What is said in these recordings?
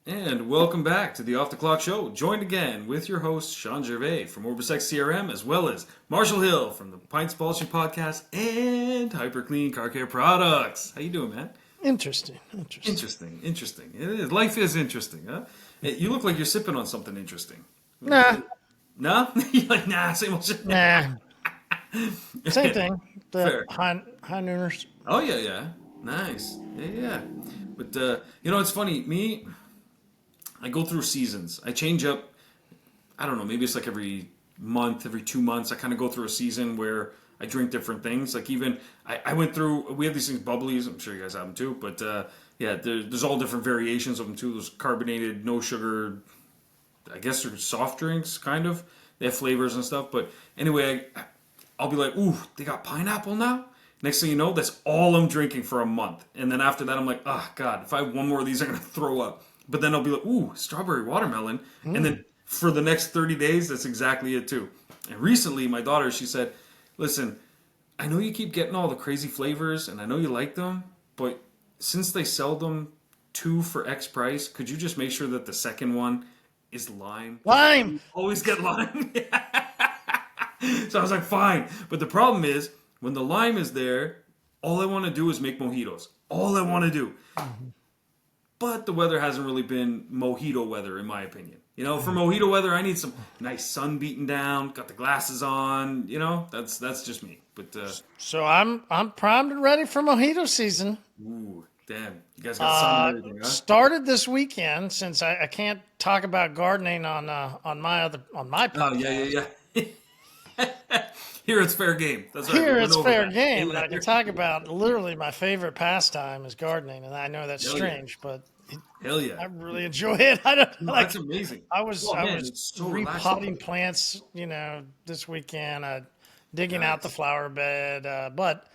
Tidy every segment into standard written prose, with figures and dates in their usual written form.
And welcome back to the Off the Clock Show, joined again with your host, Sean Gervais from OrbisX CRM, as well as Marshall Hill from the Pints Polishing Podcast and Hyperclean Car Care Products. How you doing, man? Interesting. Interesting. It is. Life is interesting, huh? You look like you're sipping on something interesting. Nah, No? You're like, nah, same old shit. nah. Same thing. The Fair. high nooners. Oh, yeah. Nice. Yeah. But, it's funny. I go through seasons. I change up. I don't know. Maybe it's like every month, every 2 months. I kind of go through a season where I drink different things. Like even I went through. We have these things, bubblies. I'm sure you guys have them too. But there's all different variations of them too. There's carbonated, no sugar. I guess they're soft drinks, kind of. They have flavors and stuff. But anyway, I'll be like, ooh, they got pineapple now. Next thing you know, that's all I'm drinking for a month. And then after that, I'm like, oh, God, if I have one more of these, I'm going to throw up. But then I'll be like, ooh, strawberry watermelon. And then for the next 30 days, that's exactly it too. And recently, my daughter, she said, listen, I know you keep getting all the crazy flavors, and I know you like them, but since they sell them two for X price, could you just make sure that the second one is lime? Lime. Always get lime. So I was like, fine. But the problem is, when the lime is there, all I want to do is make mojitos. All I want to do. But the weather hasn't really been mojito weather, in my opinion. You know, for mojito weather, I need some nice sun beating down, got the glasses on. You know, that's just me. But So I'm primed and ready for mojito season. ooh, damn, you guys got sun and everything, huh? Started this weekend since I can't talk about gardening on my podcast. Oh yeah. Here it's fair game. That's right. Here we it's went over fair that. game, Yeah. and I can talk about literally my favorite pastime is gardening, and I know that's Hell yeah. strange, but Hell yeah. I really enjoy it. I don't No, like. that's amazing. I was Oh, man, it's so relaxing. repotting plants, this weekend, digging out the flower bed, but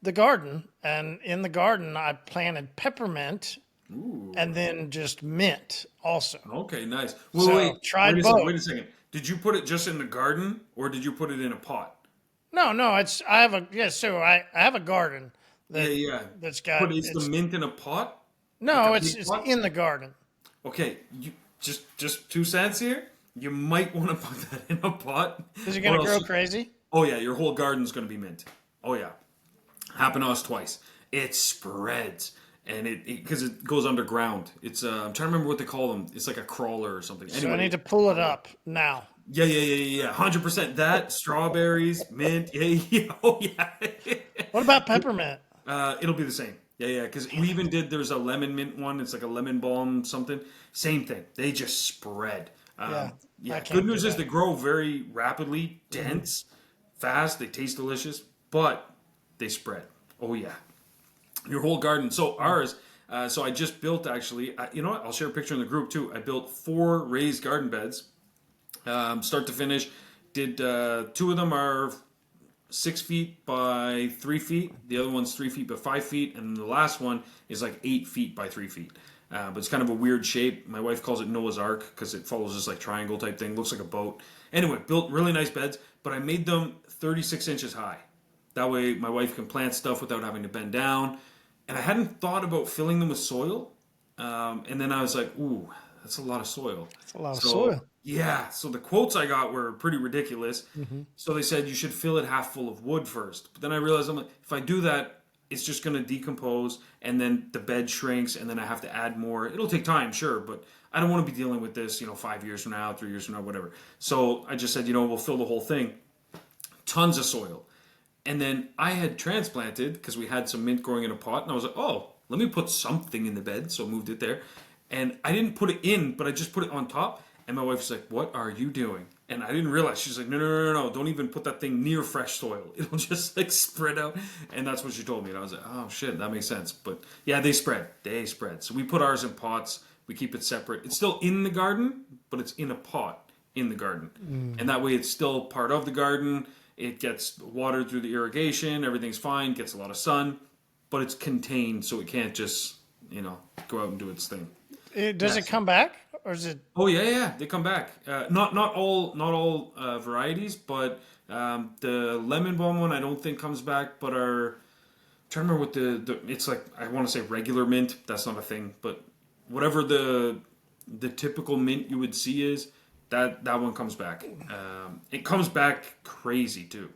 the garden, and in the garden I planted peppermint and then just mint also. Okay, nice. So, tried both. Wait a second. Did you put it just in the garden, or did you put it in a pot? No, I have I have a garden that's got But is the mint in a pot? no, Like a big it's pot? in the garden. Okay, you just 2 cents here. You might want to put that in a pot. Is it or going to else grow you- crazy? Oh yeah, your whole garden's gonna be mint. Oh yeah, happened to us twice. It spreads, and it because it goes underground. It's I'm trying to remember what they call them. It's like a crawler or something. So I need to pull it up now. Yeah. 100%. That strawberries, mint. Yeah. Oh yeah. What about peppermint? It'll be the same. Yeah. Because we even did. There's a lemon mint one. It's like a lemon balm something. Same thing. They just spread. I can't Good do news is that. they grow very rapidly, dense, fast. They taste delicious, but they spread. Oh yeah. Your whole garden. So ours. So I just built actually. You know what? I'll share a picture in the group too. I built 4 raised garden beds. Start to finish. Did 2 of them are 6 feet by 3 feet. The other one's 3 feet by 5 feet, and the last one is like 8 feet by 3 feet. But it's kind of a weird shape. My wife calls it Noah's Ark because it follows this like triangle type thing. Looks like a boat. Anyway, built really nice beds, but I made them 36 inches high. That way, my wife can plant stuff without having to bend down. And I hadn't thought about filling them with soil. And then I was like, ooh, that's a lot of soil. It's a lot of soil. Yeah, so the quotes I got were pretty ridiculous. So they said you should fill it half full of wood first. But then I realized I'm like, if I do that, it's just going to decompose, and then the bed shrinks, and then I have to add more. It'll take time, sure, but I don't want to be dealing with this, 5 years from now, 3 years from now, whatever. So I just said, we'll fill the whole thing. Tons of soil. And then I had transplanted, because we had some mint growing in a pot, and I was like, oh, let me put something in the bed. So I moved it there. And I didn't put it in, but I just put it on top. And my wife's like, what are you doing? And I didn't realize. She's like, no. Don't even put that thing near fresh soil. It'll just like spread out. And that's what she told me. And I was like, oh, shit, that makes sense. But yeah, they spread. So we put ours in pots. We keep it separate. It's still in the garden, but it's in a pot in the garden. And that way it's still part of the garden. It gets watered through the irrigation. Everything's fine. Gets a lot of sun. But it's contained so it can't just, go out and do its thing. Does it come back, or is it? Oh yeah, they come back. Not all varieties, but the lemon balm one I don't think comes back. But I'm trying to remember what the it's like. I want to say regular mint. That's not a thing, but whatever the the typical mint you would see is that one comes back. It comes back crazy too.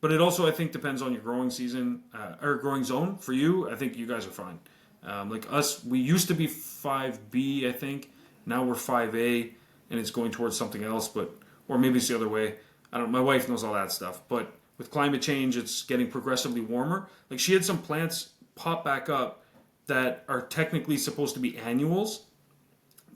But it also, I think, depends on your growing season or growing zone. For you, I think you guys are fine. Like us, we used to be 5B, I think. Now we're 5A, and it's going towards something else. But or maybe it's the other way. I don't. My wife knows all that stuff. But with climate change, it's getting progressively warmer. Like she had some plants pop back up that are technically supposed to be annuals,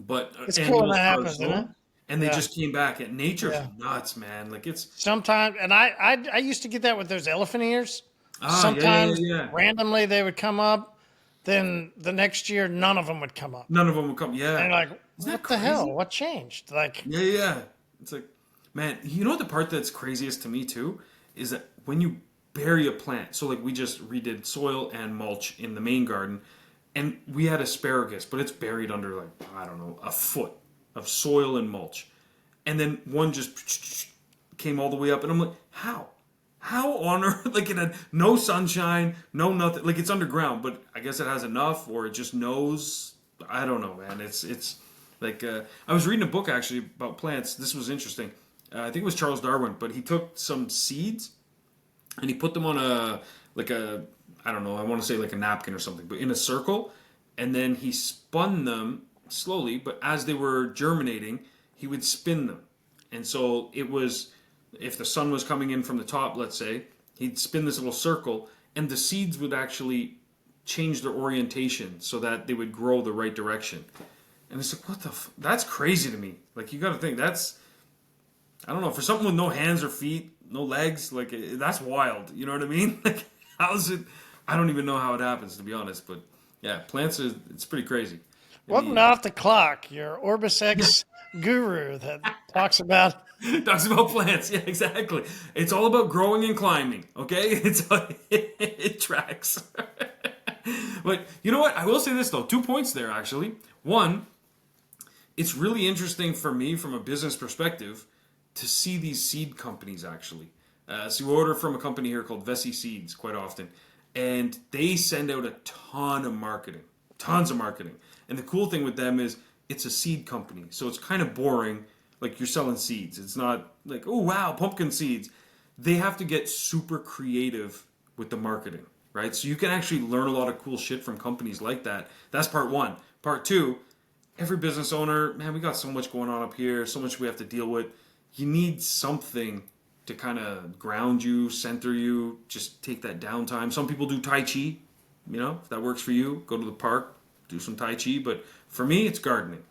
but It's cool when annuals that for our happens, isn't it? zone, and they Yeah. just came back. And nature's Yeah. nuts, man. Like it's Sometimes, and I used to get that with those elephant ears. yeah, yeah, Sometimes yeah, yeah. randomly they would come up, then the next year none of them would come up. None of them will come. And Yeah, you're like, isn't that what the hell? crazy? What changed? Like, Yeah, yeah, yeah. It's like, man, you know what the part that's craziest to me too is that when you bury a plant. So like we just redid soil and mulch in the main garden, and we had asparagus, but it's buried under like I don't know a foot of soil and mulch, and then one just came all the way up, and I'm like, how? How on earth? Like it had no sunshine, no nothing. Like it's underground, but I guess it has enough, or it just knows. I don't know, man. It's like I was reading a book actually about plants. This was interesting. I think it was Charles Darwin, but he took some seeds and he put them on a like a I don't know. I want to say like a napkin or something, but in a circle, and then he spun them slowly. But as they were germinating, he would spin them, and so it was if the sun was coming in from the top, let's say, he'd spin this little circle, and the seeds would actually change their orientation so that they would grow the right direction. And it's like, what the? That's crazy to me. Like, you got to think that's, I don't know, for something with no hands or feet, no legs, like that's wild. You know what I mean? Like, how's it? I don't even know how it happens, to be honest. But yeah, plants are. It's pretty crazy. I welcome to mean, Off the Clock, your OrbisX guru that talks about. talks about plants. Yeah, exactly. It's all about growing and climbing. Okay, it tracks. But you know what? I will say this though. 2 points there actually. One, it's really interesting for me from a business perspective to see these seed companies actually. So we order from a company here called Vessi Seeds quite often, and they send out a ton of marketing, tons of marketing. And the cool thing with them is it's a seed company, so it's kind of boring. Like you're selling seeds. It's not like, oh wow, pumpkin seeds. They have to get super creative with the marketing, right? So you can actually learn a lot of cool shit from companies like that. That's part one. Part two, every business owner, man, we got so much going on up here, so much we have to deal with. You need something to kind of ground you, center you, just take that downtime. Some people do Tai Chi, if that works for you, go to the park, do some Tai Chi. But for me, it's gardening.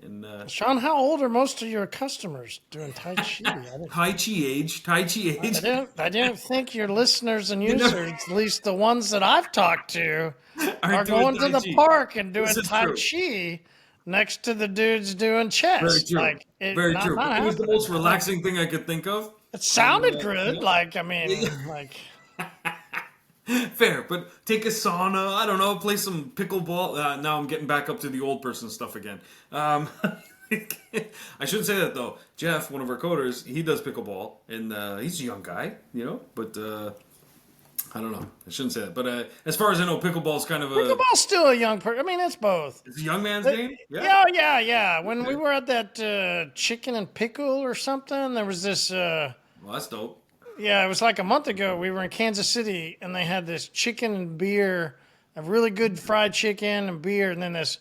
And Sean, how old are most of your customers doing Tai Chi? Tai Chi age. I didn't think your listeners and You know, users, at least the ones that I've talked to, are aren't doing going to Tai the Chi. park and doing This is Tai true. Chi next to the dudes doing Very chess. true. Like it Very not true. not But it was the happening. most relaxing thing I could think of. It And, sounded good. Like I yeah. mean, like Fair, but take a sauna. I don't know. Play some pickleball. Now I'm getting back up to the old person stuff again. I shouldn't say that though. Jeff, one of our coders, he does pickleball, and he's a young guy, But I don't know. I shouldn't say that. But as far as I know, pickleball is kind of pickleball's still a young person. I mean, it's both. it's a young man's game. Yeah, yeah, yeah. When we were at that chicken and pickle or something, there was this. Well, that's dope. Yeah, it was like a month ago. We were in Kansas City, and they had this chicken and beer, a really good fried chicken and beer, and then this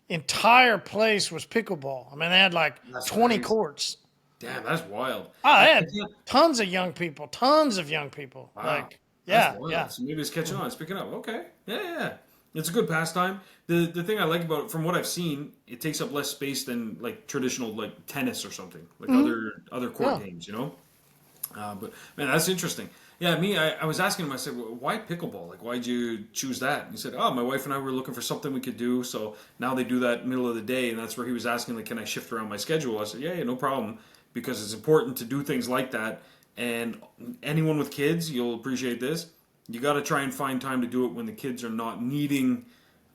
entire place was pickleball. I mean, they had like That's 20 crazy. courts. Damn, that's wild. Oh, they I had can't- tons of young people, tons of young people. Wow. Like, That's yeah, wild. yeah. So maybe it's catching on. It's picking up. Okay. Yeah, yeah, yeah. It's a good pastime. The thing I like about it, from what I've seen, it takes up less space than like traditional like tennis or something, like other court Yeah. games, But man, that's interesting. Yeah, I was asking him. I said, well, "Why pickleball? Like, why'd you choose that?" And he said, "Oh, my wife and I were looking for something we could do. So now they do that middle of the day, and that's where he was asking, like, can I shift around my schedule?" I said, "Yeah, no problem, because it's important to do things like that. And anyone with kids, you'll appreciate this. You got to try and find time to do it when the kids are not needing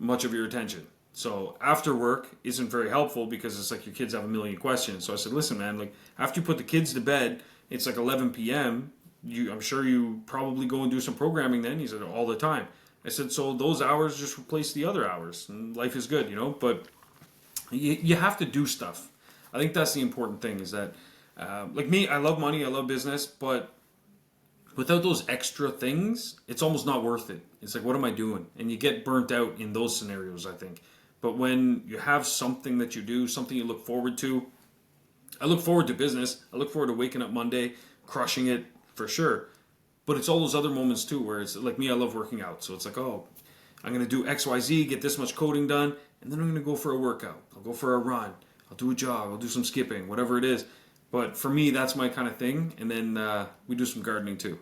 much of your attention. So after work isn't very helpful because it's like your kids have a million questions. So I said, listen, man, like after you put the kids to bed, it's like 11 p.m. I'm sure you probably go and do some programming then. He said, all the time. I said, so those hours just replace the other hours and life is good, But you have to do stuff. I think that's the important thing is that, like me, I love money, I love business, but without those extra things, it's almost not worth it. It's like, what am I doing? And you get burnt out in those scenarios, I think. But when you have something that you do, something you look forward to, I look forward to business. I look forward to waking up Monday, crushing it for sure. But it's all those other moments too, where it's like me, I love working out. So it's like, oh, I'm going to do X, Y, Z, get this much coding done, and then I'm going to go for a workout. I'll go for a run. I'll do a jog. I'll do some skipping, whatever it is. But for me, that's my kind of thing. And then we do some gardening too.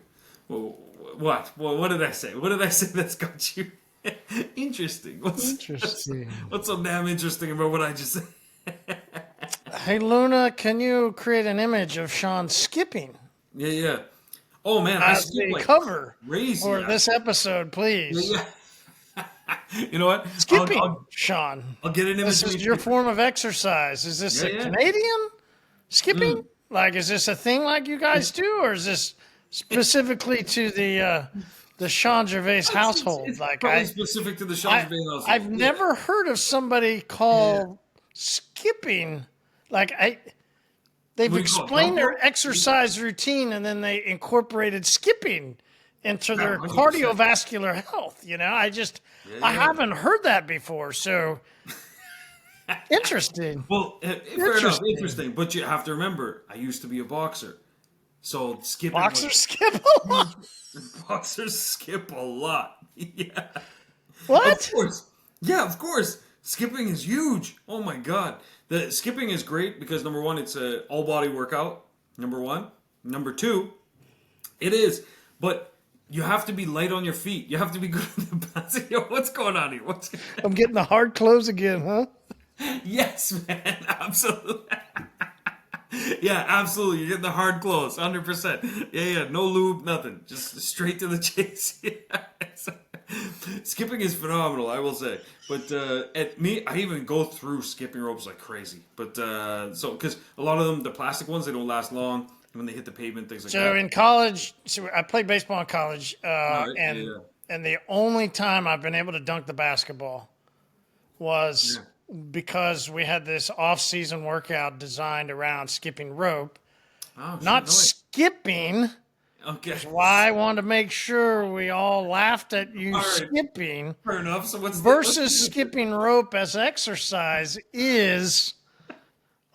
Well, what? Well, what did I say? What did I say that's got you interesting? Interesting. What's so damn interesting about what I just said? Hey, Luna, can you create an image of Sean skipping Yeah. Oh man, I as skip the like cover crazy. for this episode, please? Yeah. You know what? Skipping, Sean. I'll get an image. This of is me your skipping. form of exercise. Is this a Yeah. Canadian skipping? Like, is this a thing like you guys do, or is this specifically to the Sean Gervais household? It's Like, probably specific to the Sean Gervais household. I've never heard of somebody call skipping like they've What do you call it, explained their jump rope? exercise routine and then they incorporated skipping into their 100%. cardiovascular health. I haven't heard that before. So interesting. Well, fair enough, interesting. But you have to remember, I used to be a boxer, so skipping. Boxers skip a lot. Boxers skip a lot. Yeah. What? Of course. Yeah, of course. Skipping is huge. Oh my god. The skipping is great because number one, it's a all body workout. Number one. Number two, it is. But you have to be light on your feet. You have to be good at the balance. Yo, what's going on here? I'm getting the hard close again, huh? Yes, man. Absolutely. Yeah, absolutely. You're getting the hard close, 100%. Yeah. No lube, nothing. Just straight to the chase. Yeah. Skipping is phenomenal, I will say. But at me, I even go through skipping ropes like crazy. But so because a lot of them, the plastic ones, they don't last long when they hit the pavement, things like that. So in college, I played baseball in college, Right, and the only time I've been able to dunk the basketball was because we had this off-season workout designed around skipping rope, Oh, shit, not no way. skipping. Okay. Why I wanted to make sure we all laughed at you All right. skipping Fair enough. So what's versus skipping rope as exercise is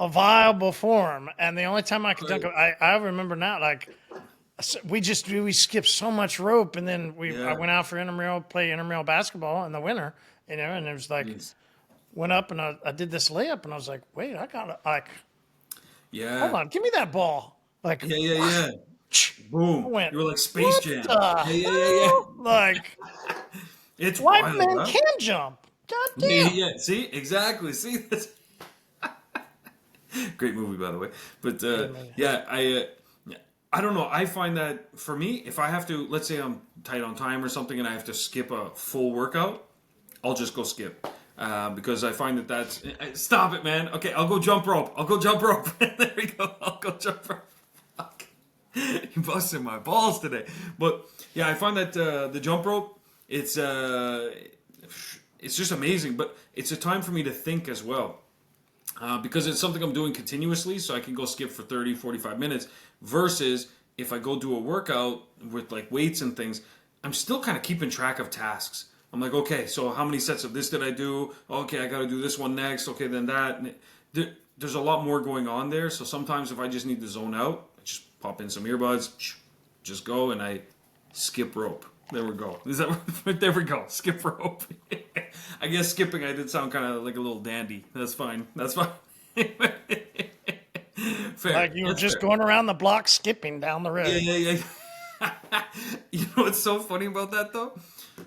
a viable form. And the only time I could dunk it, I remember now, like we skipped so much rope, and then I went out for play intramural basketball in the winter, and it was like went up and I did this layup, and I was like, wait, I gotta hold on, give me that ball, like Yeah. Boom. went, You were like Space Jam. the Yeah. like It's white wild, men huh? can jump. God damn. Yeah. See, exactly. See, that's great movie, by the way. But I don't know. I find that for me, if I have to, let's say I'm tight on time or something, and I have to skip a full workout, I'll just go skip. Because I find that's stop it, man. Okay, I'll go jump rope. There we go. I'll go jump rope. Fuck. You busted my balls today. But yeah, I find that the jump rope, it's just amazing. But it's a time for me to think as well. Because it's something I'm doing continuously, so I can go skip for 30, 45 minutes, versus if I go do a workout with like weights and things, I'm still kind of keeping track of tasks. I'm like, okay, so how many sets of this did I do? Okay, I got to do this one next. Okay, then that. And there's a lot more going on there, so sometimes if I just need to zone out, I just pop in some earbuds, just go, and I skip rope. There we go. There we go. Skip rope. I guess skipping, I did sound kind of like a little dandy. That's fine. Fair. Like you were That's just fair. going around the block skipping down the road. Yeah. You know what's so funny about that though?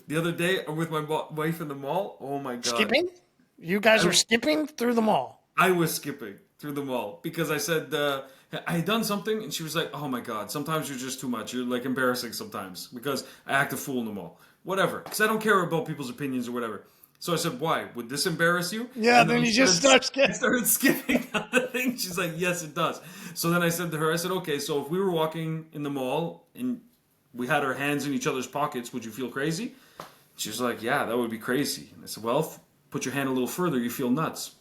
The other day, I'm with my wife in the mall. Oh my god. Skipping? You guys are skipping through the mall. I was skipping through the mall because I said I had done something, and she was like, "Oh my god, sometimes you're just too much. You're like embarrassing sometimes because I act a fool in the mall. Whatever, because I don't care about people's opinions or whatever." So I said, "Why? Would this embarrass you?" Yeah, And then I you just start skipping. I started skipping down the thing. She's like, "Yes, it does." So then I said to her, I said, "Okay, so if we were walking in the mall and we had our hands in each other's pockets, would you feel crazy?" She was like, "Yeah, that would be crazy." And I said, "Well, put your hand a little further, you feel nuts."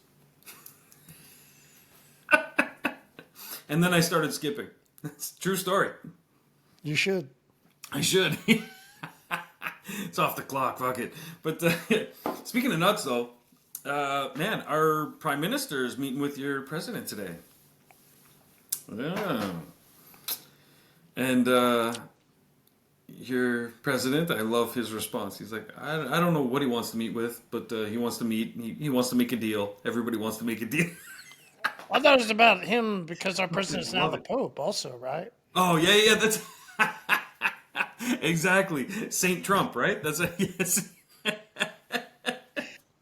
and then I started skipping. It's a true story. You should. I should. It's off the clock. Fuck it. But speaking of nuts, though, man, our prime minister is meeting with your president today. Yeah. And your president, I love his response. He's like, I don't know what he wants to meet with, but he wants to meet. He wants to make a deal. Everybody wants to make a deal. I thought it was about him because our president's now the Pope, also, right? Oh yeah, that's exactly Saint Trump, right? That's a yes.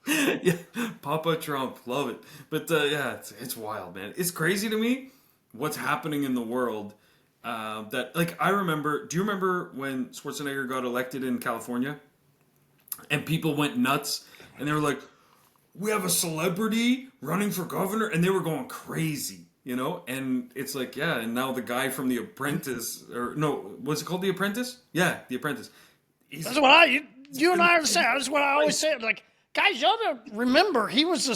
Yeah, Papa Trump, love it. But yeah, it's wild, man. It's crazy to me what's happening in the world. That like I remember. Do you remember when Schwarzenegger got elected in California, and people went nuts, and they were like, "We have a celebrity running for governor," and they were going crazy, you know. And it's like, yeah, and now the guy from The Apprentice, or no, what's it called, The Apprentice? Yeah, The Apprentice. That's what you and I are saying. That's what I always say. Like, guys, y'all don't remember he was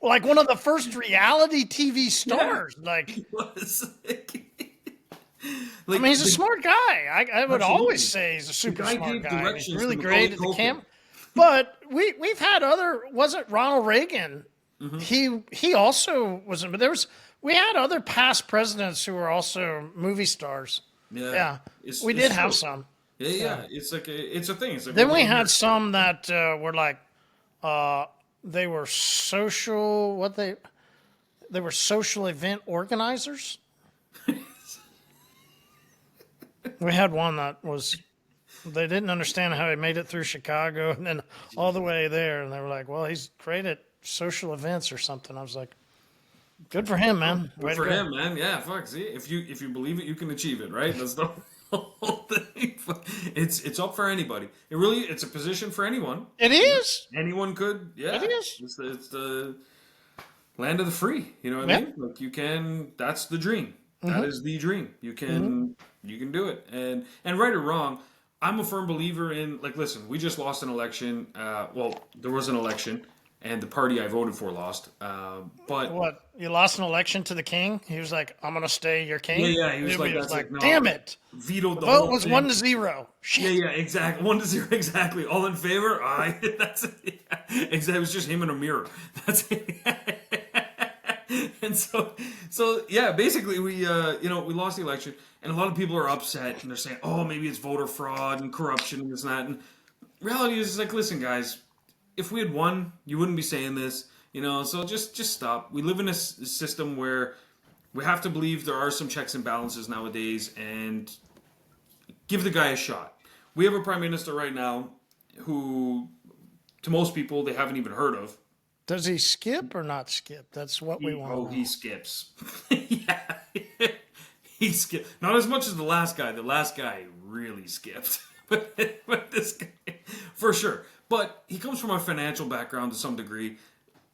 like one of the first reality TV stars. Yeah, like he was. Like, I mean, he's a smart guy. I would always say he's a super smart guy. He's really great at the camp. But we've had other. Was it Ronald Reagan? Mm-hmm. He also wasn't. But we had other past presidents who were also movie stars. Yeah. We did have some. Yeah. It's like it's a thing. It's like then we had some that were like, they were social. They were social event organizers. We had one that was. They didn't understand how he made it through Chicago and then all the way there, and they were like, "Well, he's great at social events or something." I was like, "Good for him, man. Good for him, man. Yeah, fuck. See, if you believe it, you can achieve it, right? That's the whole thing. It's up for anybody. It's a position for anyone. It is. Anyone could. Yeah, it is. It's the land of the free. You know what I mean? Like you can. That's the dream. Mm-hmm. That is the dream. You can do it. And right or wrong, I'm a firm believer in, like, listen, we just lost an election. Well, there was an election, and the party I voted for lost. But what? You lost an election to the king? He was like, "I'm gonna stay your king." Yeah. He was like, no, "Damn it!" Vetoed the vote was thing. 1-0. Shit. Yeah, exactly. 1-0, exactly. All in favor? Aye. That's it. Yeah. Exactly. It was just him in a mirror. That's it. And so yeah, basically we lost the election. And a lot of people are upset, and they're saying, "Oh, maybe it's voter fraud and corruption and this and that." And reality is like, listen, guys, if we had won, you wouldn't be saying this, you know. So just stop. We live in a system where we have to believe there are some checks and balances nowadays, and give the guy a shot. We have a prime minister right now who, to most people, they haven't even heard of. Does he skip or not skip? That's what we want. Oh, he skips. Yeah. He skipped. Not as much as the last guy. The last guy really skipped. but this guy, for sure. But he comes from a financial background to some degree.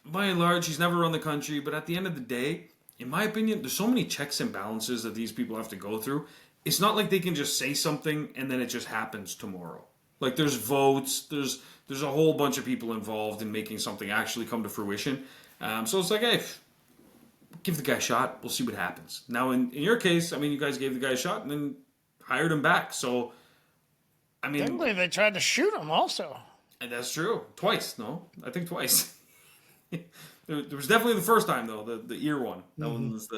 By and large, he's never run the country. But at the end of the day, in my opinion, there's so many checks and balances that these people have to go through. It's not like they can just say something and then it just happens tomorrow. Like, there's votes. There's a whole bunch of people involved in making something actually come to fruition. So it's like, hey, give the guy a shot. We'll see what happens. Now, in your case, I mean, you guys gave the guy a shot and then hired him back. So, I mean... Technically, they tried to shoot him also. And that's true. Twice, no? I think twice. There was definitely the first time, though, the ear one. That one was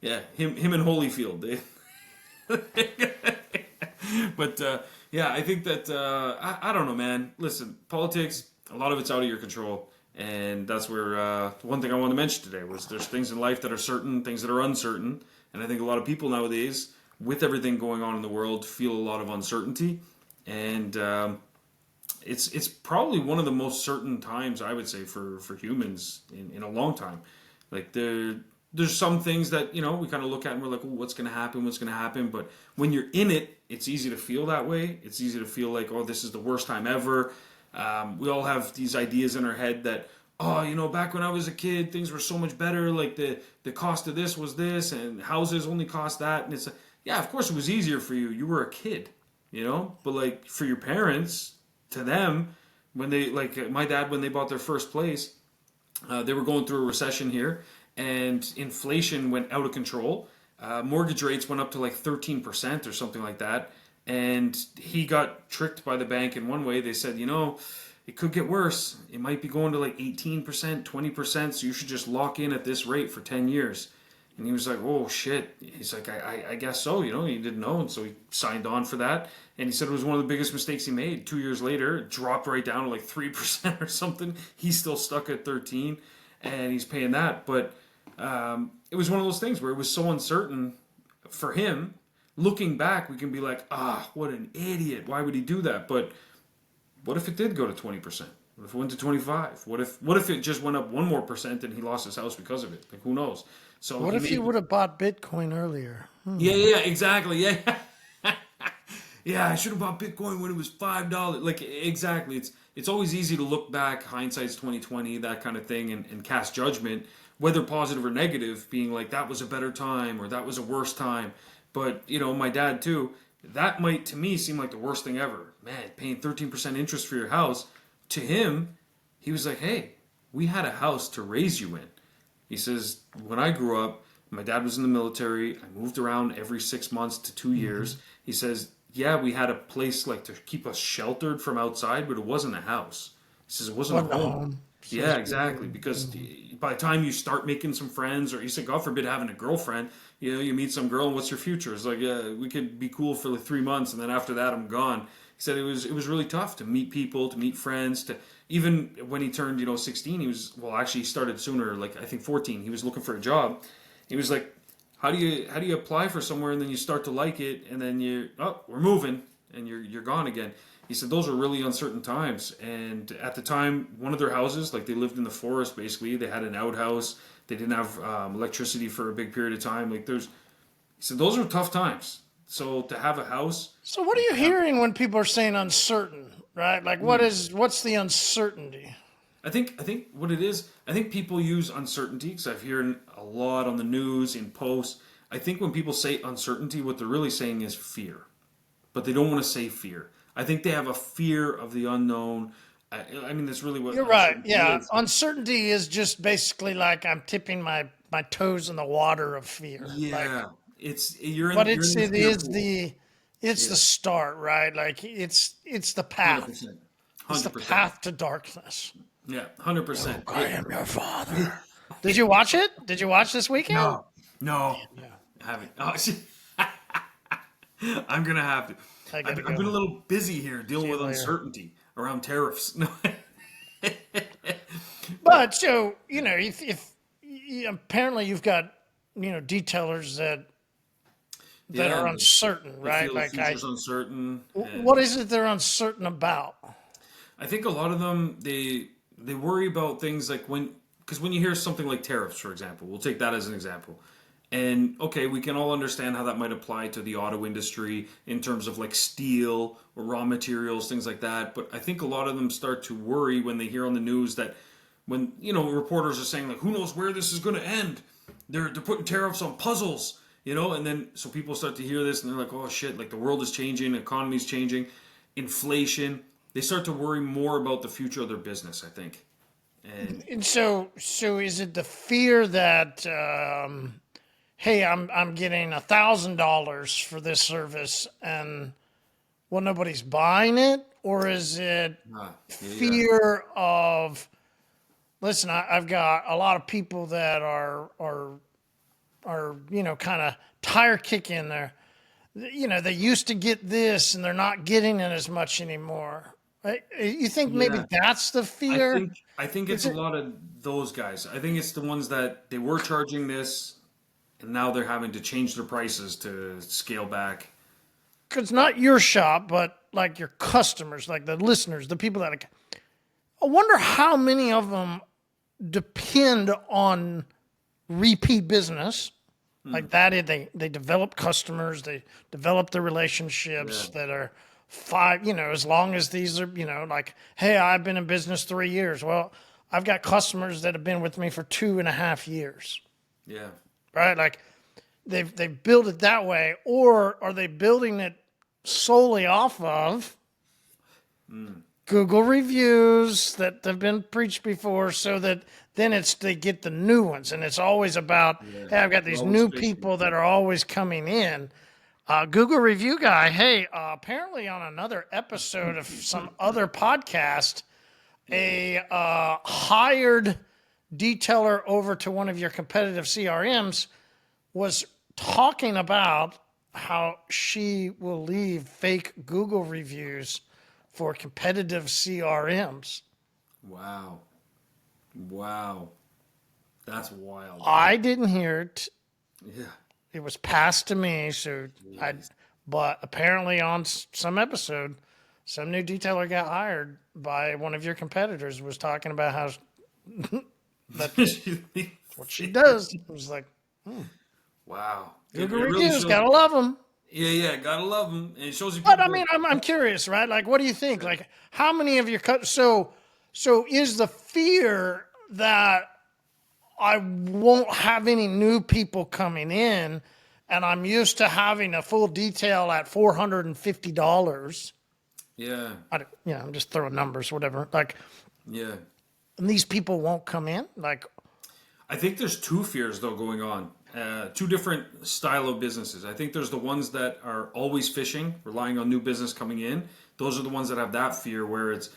him and Holyfield. But, yeah, I think that, I don't know, man. Listen, politics, a lot of it's out of your control. And that's where one thing I wanted to mention today was there's things in life that are certain, things that are uncertain. And I think a lot of people nowadays, with everything going on in the world, feel a lot of uncertainty. And it's probably one of the most certain times, I would say, for humans in a long time. Like, there's some things that, you know, we kind of look at and we're like, oh, what's going to happen? But when you're in it, it's easy to feel that way. It's easy to feel like, oh, this is the worst time ever. We all have these ideas in our head that, oh, you know, back when I was a kid, things were so much better. Like the cost of this was this, and houses only cost that. And it's like, yeah, of course it was easier for you. You were a kid, you know. But like for your parents, to them, when they my dad, when they bought their first place, they were going through a recession here, and inflation went out of control. Mortgage rates went up to like 13% or something like that. And he got tricked by the bank in one way. They said, it could get worse. It might be going to like 18%, 20%. So you should just lock in at this rate for 10 years. And he was like, oh shit. He's like, I guess so. He didn't know. And so he signed on for that. And he said it was one of the biggest mistakes he made. 2 years later, it dropped right down to like 3% or something. He's still stuck at 13 and he's paying that. But it was one of those things where it was so uncertain for him. Looking back, we can be like, what an idiot. Why would he do that? But what if it did go to 20%? What if it went to 25? What if it just went up one more percent and he lost his house because of it? Like, who knows? So what if he would have bought Bitcoin earlier? Yeah, exactly. Yeah. Yeah, I should have bought Bitcoin when it was $5. Like, exactly. It's always easy to look back, hindsight's 2020, that kind of thing, and cast judgment, whether positive or negative, being like, that was a better time or that was a worse time. But, my dad too, that might to me seem like the worst thing ever. Man, paying 13% interest for your house. To him, he was like, hey, we had a house to raise you in. He says, when I grew up, my dad was in the military. I moved around every 6 months to 2 years. He says, yeah, we had a place like to keep us sheltered from outside, but it wasn't a house. He says it wasn't a home. Yeah, exactly. Because by the time you start making some friends, or he said, God forbid, having a girlfriend, you meet some girl, and what's your future? It's like, yeah, we could be cool for like 3 months, and then after that, I'm gone. He said it was really tough to meet people, to meet friends, to even when he turned 16, he started sooner, like I think 14. He was looking for a job. He was like, how do you apply for somewhere and then you start to like it and then we're moving and you're gone again. He said those are really uncertain times. And at the time, one of their houses, like they lived in the forest basically, they had an outhouse. They didn't have electricity for a big period of time. He said those are tough times. So to have a house. So what are you hearing when people are saying uncertain, right? Like what's the uncertainty? I think what it is, I think people use uncertainty because I've heard a lot on the news, in posts. I think when people say uncertainty, what they're really saying is fear. But they don't want to say fear. I think they have a fear of the unknown. I mean, that's really what you're right. Yeah, is. Uncertainty is just basically like I'm tipping my toes in the water of fear. Yeah, like, it's the start, right? Like it's the path. 100%. It's the path to darkness. Yeah, 100%. I am your father. Did you watch it? Did you watch this weekend? No, I haven't. Oh, I'm gonna have to. I've been a little busy here dealing with uncertainty around tariffs. No. But so if apparently you've got detailers that are uncertain, right? Like the future's uncertain. What is it they're uncertain about? I think a lot of them they worry about things like because when you hear something like tariffs, for example, we'll take that as an example. And okay, we can all understand how that might apply to the auto industry in terms of like steel or raw materials, things like that. But I think a lot of them start to worry when they hear on the news that when reporters are saying like, who knows where this is going to end? They're putting tariffs on puzzles, and then so people start to hear this and they're like, oh shit, like the world is changing, the economy's changing, inflation. They start to worry more about the future of their business, I think. And so is it the fear that hey, I'm getting $1,000 for this service, and nobody's buying it, or is it fear of? Listen, I've got a lot of people that are kind of tire kicking there. They used to get this, and they're not getting it as much anymore. Right? You think maybe that's the fear? I think it's a lot of those guys. I think it's the ones that they were charging this. And now they're having to change their prices to scale back. Because not your shop, but like your customers, like the listeners, the people that I wonder how many of them depend on repeat business. Like that, they develop customers, they develop the relationships that are as long as these are, like, hey, I've been in business 3 years. Well, I've got customers that have been with me for 2.5 years. Yeah. Right? Like they've built it that way, or are they building it solely off of Google reviews that have been preached before so that then they get the new ones, and it's always about, Yeah. hey, I've got They're these always new fishing. people that are always coming in. Google review guy, hey, apparently on another episode of some other podcast, a hired detailer over to one of your competitive CRMs was talking about how she will leave fake Google reviews for competitive CRMs. Wow. Wow. That's wild. I didn't hear it. Yeah. It was passed to me, Jeez. but apparently on some episode, some new detailer got hired by one of your competitors was talking about how that's what she does. It was like, Wow. It Google really reviews, shows. gotta love them. Yeah, yeah. Gotta love them. And it shows you But I people. mean, I'm curious, right? Like, what do you think? Like, how many of your so is the fear that I won't have any new people coming in, and I'm used to having a full detail at $450. Yeah. I'm just throwing numbers, whatever. Like, Yeah. and these people won't come in. Like, I think there's two fears though going on. Two different style of businesses. I think there's the ones that are always fishing, relying on new business coming in. Those are the ones that have that fear where it's,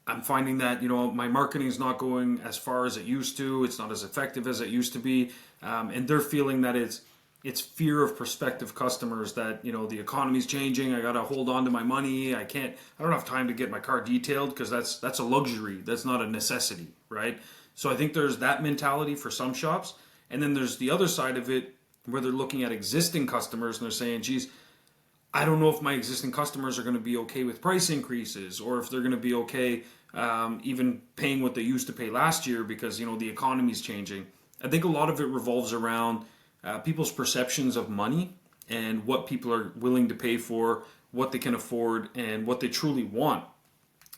I'm finding that my marketing is not going as far as it used to. It's not as effective as it used to be, and they're feeling that it's fear of prospective customers that the economy's changing. I got to hold on to my money. I don't have time to get my car detailed because that's a luxury. That's not a necessity, right? So I think there's that mentality for some shops, and then there's the other side of it where they're looking at existing customers and they're saying, geez, I don't know if my existing customers are going to be okay with price increases or if they're going to be okay even paying what they used to pay last year because the economy's changing. I think a lot of it revolves around people's perceptions of money and what people are willing to pay for, what they can afford, and what they truly want.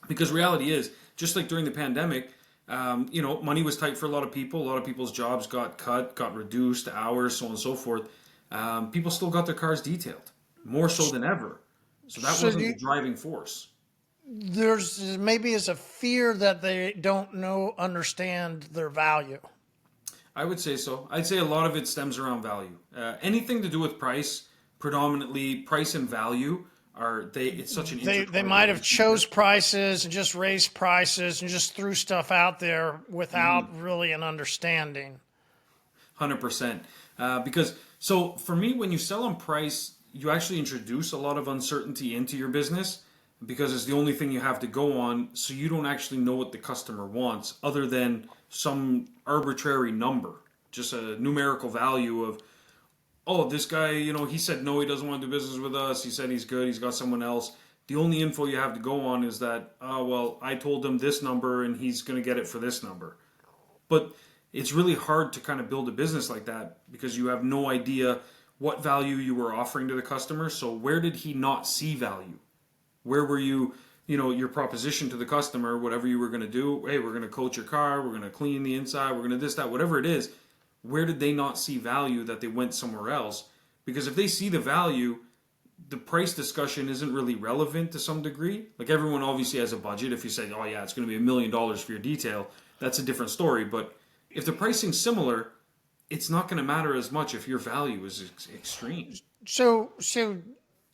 Because reality is, just like during the pandemic, money was tight for a lot of people. A lot of people's jobs got cut, got reduced, hours, so on and so forth. People still got their cars detailed, more so than ever. So that so wasn't the driving force. there's maybe is a fear that they don't understand their value. I would say so. I'd say a lot of it stems around value. Anything to do with price, predominantly price and value, it's such an They intertwined might have chose relationship. prices and just raised prices and just threw stuff out there without really an understanding. 100%. Because so for me, when you sell on price, you actually introduce a lot of uncertainty into your business because it's the only thing you have to go on. So you don't actually know what the customer wants other than some arbitrary number, just a numerical value of, oh, this guy, he said no, he doesn't want to do business with us. He said he's good. He's got someone else. The only info you have to go on is that, oh, well, I told him this number and he's going to get it for this number. But it's really hard to kind of build a business like that because you have no idea what value you were offering to the customer. So where did he not see value? Where were you, your proposition to the customer, whatever you were going to do? Hey, we're going to coat your car. We're going to clean the inside. We're going to this, that, whatever it is. Where did they not see value that they went somewhere else? Because if they see the value, the price discussion isn't really relevant to some degree. Like everyone obviously has a budget. If you say, oh yeah, it's going to be $1 million for your detail, that's a different story. But if the pricing's similar, it's not going to matter as much if your value is extreme. So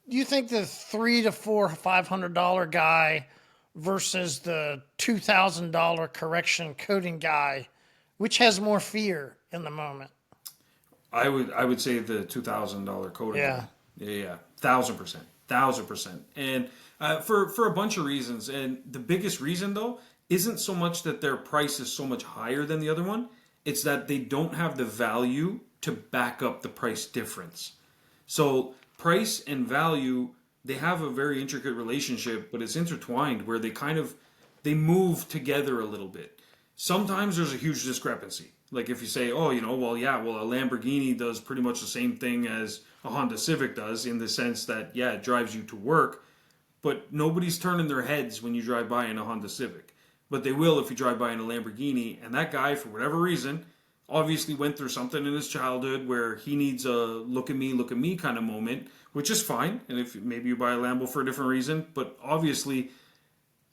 you think the $300 to $500 guy versus the $2,000 correction coding guy, which has more fear in the moment? I would say the $2,000 coding. Yeah. Yeah, 1,000%. And for a bunch of reasons. And the biggest reason though isn't so much that their price is so much higher than the other one. It's that they don't have the value to back up the price difference. So price and value, they have a very intricate relationship, but it's intertwined where they move together a little bit. Sometimes there's a huge discrepancy. Like if you say, oh, a Lamborghini does pretty much the same thing as a Honda Civic does in the sense that, yeah, it drives you to work, but nobody's turning their heads when you drive by in a Honda Civic. But they will if you drive by in a Lamborghini. And that guy, for whatever reason, obviously went through something in his childhood where he needs a look at me kind of moment, which is fine. And if maybe you buy a Lambo for a different reason, but obviously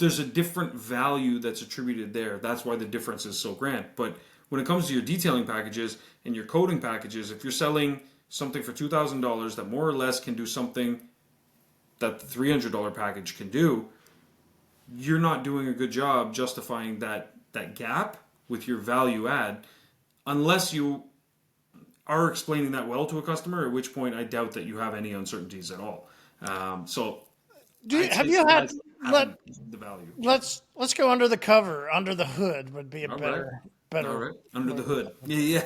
there's a different value that's attributed there. That's why the difference is so grand. But when it comes to your detailing packages and your coating packages, if you're selling something for $2,000 that more or less can do something that the $300 package can do, you're not doing a good job justifying that gap with your value add, unless you are explaining that well to a customer, at which point I doubt that you have any uncertainties at all. Have you had the value? Let's go under the cover. Under the hood would be a All better. All right, under the hood. Yeah.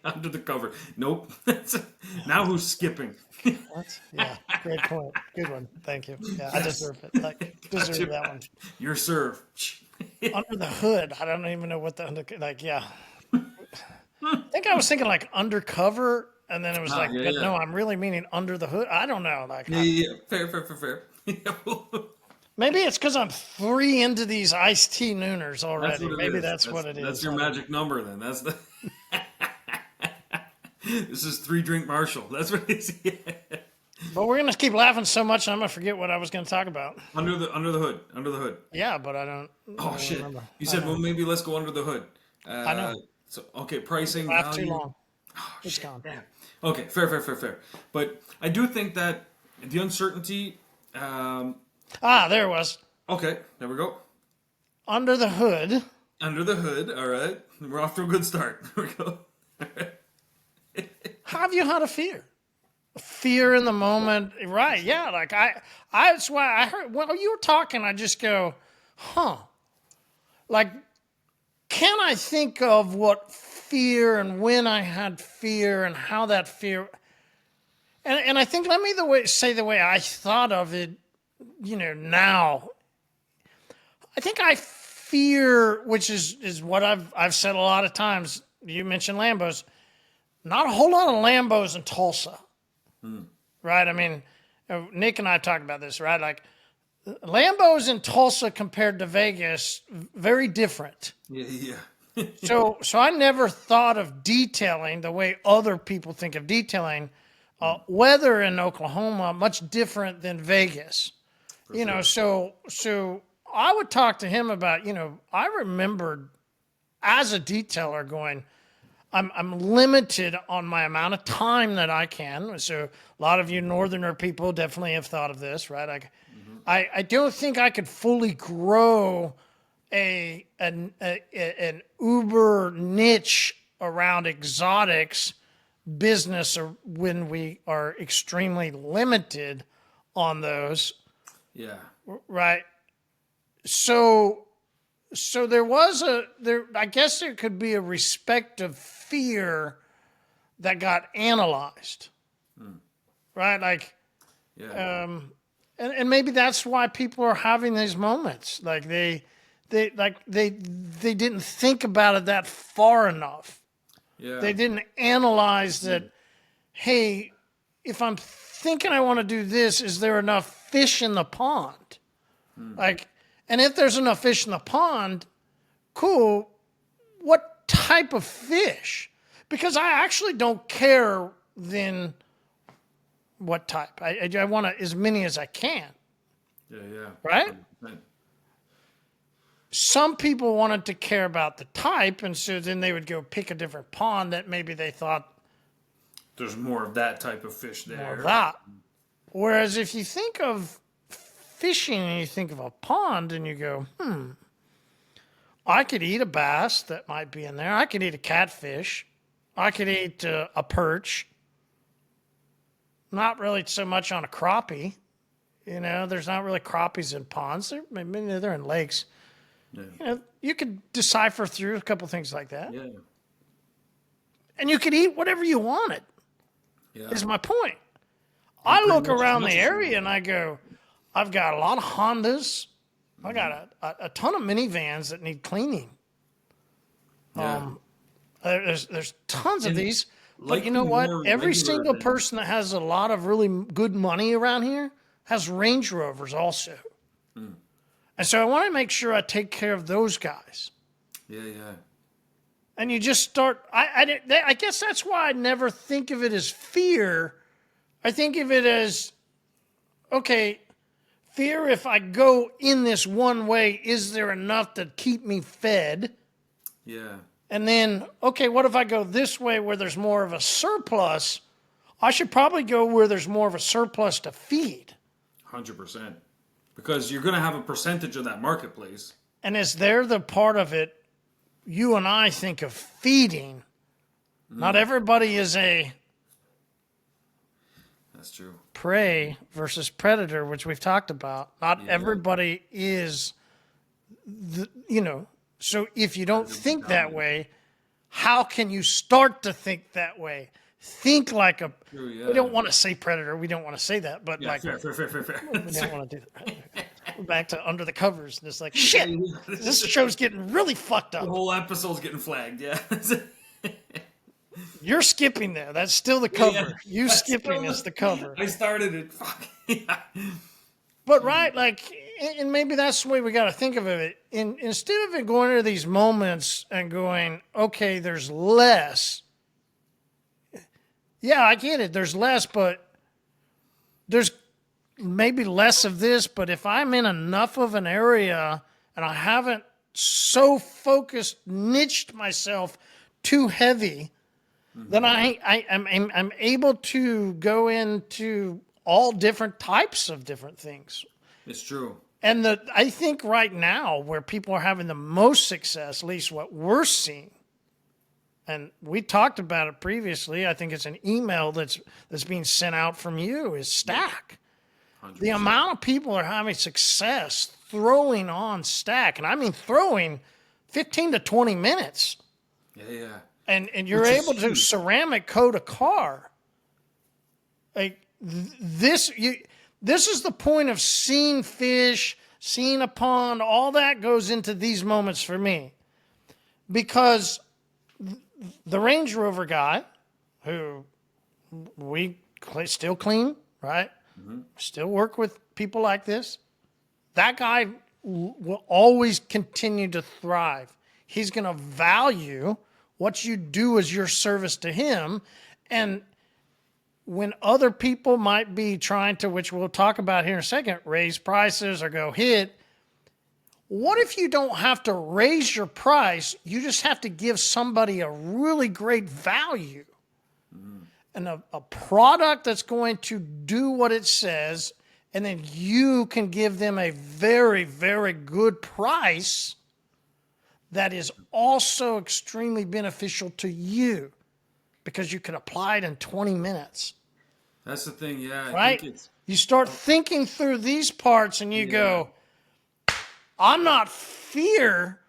Under the cover. Nope. Now who's skipping? What? Yeah, great point. Good one. Thank you. Yeah, I deserve it. Deserve that one. Your serve. Under the hood. I don't even know what yeah. I think I was thinking like undercover, and then it was no, I'm really meaning under the hood. I don't know. Fair. Maybe it's because I'm 3 into these iced tea nooners already. Maybe that's what it is. That's your magic number then. That's the. This is 3-drink Marshall. That's what it is. Yeah. But we're gonna keep laughing so much, I'm gonna forget what I was gonna talk about. Under the hood. Yeah, but I don't. Oh shit! Remember. You said, well, maybe let's go under the hood. I know. So okay, pricing. Laugh too long. Oh, it's shit. gone. Damn. Okay, fair. But I do think that the uncertainty. There it was. Okay, there we go. Under the hood. Under the hood. All right, we're off to a good start. There we go. Have you had a fear? Fear in the moment, right? Yeah, like I that's why I heard when you were talking. I just go, huh? Like, can I think of what fear and when I had fear and how that fear? And I think let me say the way I thought of it. Now, I think I fear, which is what I've said a lot of times. You mentioned Lambos. Not a whole lot of Lambos in Tulsa, right? I mean, Nick and I talked about this, right? Like, Lambos in Tulsa compared to Vegas, very different. Yeah. So I never thought of detailing the way other people think of detailing. Weather in Oklahoma much different than Vegas. So I would talk to him about, I remembered as a detailer going, I'm limited on my amount of time that I can. So a lot of you northerner people definitely have thought of this, right? I don't think I could fully grow an uber niche around exotics business when we are extremely limited on those. Yeah. Right. So there was I guess there could be a respect of fear that got analyzed. Right? Like, yeah. And maybe that's why people are having these moments. Like they didn't think about it that far enough. Yeah. They didn't analyze that, hey, if I'm thinking I want to do this, is there enough fish in the pond? Like, and if there's enough fish in the pond, cool. What type of fish? Because I actually don't care then what type. I want as many as I can. Yeah. Right? 100%. Some people wanted to care about the type, and so then they would go pick a different pond that maybe they thought there's more of that type of fish there. More of that. Whereas if you think of fishing and you think of a pond and you go, I could eat a bass that might be in there. I could eat a catfish. I could eat a perch. Not really so much on a crappie. There's not really crappies in ponds. Maybe they're in lakes. Yeah. You could decipher through a couple things like that. Yeah. And you could eat whatever you wanted. Yeah. Is my point. I look around the area and I go, I've got a lot of Hondas. I got a ton of minivans that need cleaning. Yeah. There's tons of these. But you know what? Every single person that has a lot of really good money around here has Range Rovers also. And so I want to make sure I take care of those guys. Yeah. And you just start, I guess that's why I never think of it as fear. I think of it as, okay, fear if I go in this one way, is there enough to keep me fed? Yeah. And then, okay, what if I go this way where there's more of a surplus? I should probably go where there's more of a surplus to feed. 100%. Because you're going to have a percentage of that marketplace. And is there the part of it you and I think of feeding? Not everybody is a That's true. prey versus predator, which we've talked about. Not everybody is, so if you don't think that way, how can you start to think that way? Think like a, True, yeah. we don't want to say predator. We don't want to say that, but like, fair. we don't want to do that. We're back to under the covers. And it's like, shit, this show's getting really fucked up. The whole episode's getting flagged, yeah. You're skipping there. That's still the cover. Yeah, you skipping is the cover. I started it. Fuck. Yeah. But right, like, and maybe that's the way we got to think of it. Instead of it going into these moments and going, okay, there's less. Yeah, I get it. There's less, but there's maybe less of this. But if I'm in enough of an area and I haven't so focused, niched myself too heavy, then I'm able to go into all different types of different things. It's true. And I think right now where people are having the most success, at least what we're seeing, and we talked about it previously, I think it's an email that's being sent out from you, is Stack. 100%. The amount of people are having success throwing on Stack, and I mean throwing 15 to 20 minutes. Yeah. And you're able to ceramic coat a car. Like this is the point of seeing fish, seeing a pond. All that goes into these moments for me, because the Range Rover guy, who we still clean, right? Mm-hmm. Still work with people like this. That guy will always continue to thrive. He's going to value what you do as your service to him. And when other people might be trying to, which we'll talk about here in a second, raise prices or go hit, what if you don't have to raise your price? You just have to give somebody a really great value and a product that's going to do what it says, and then you can give them a very, very good price that is also extremely beneficial to you because you can apply it in 20 minutes. That's the thing, yeah. Right? You start thinking through these parts and you go, I'm not fear.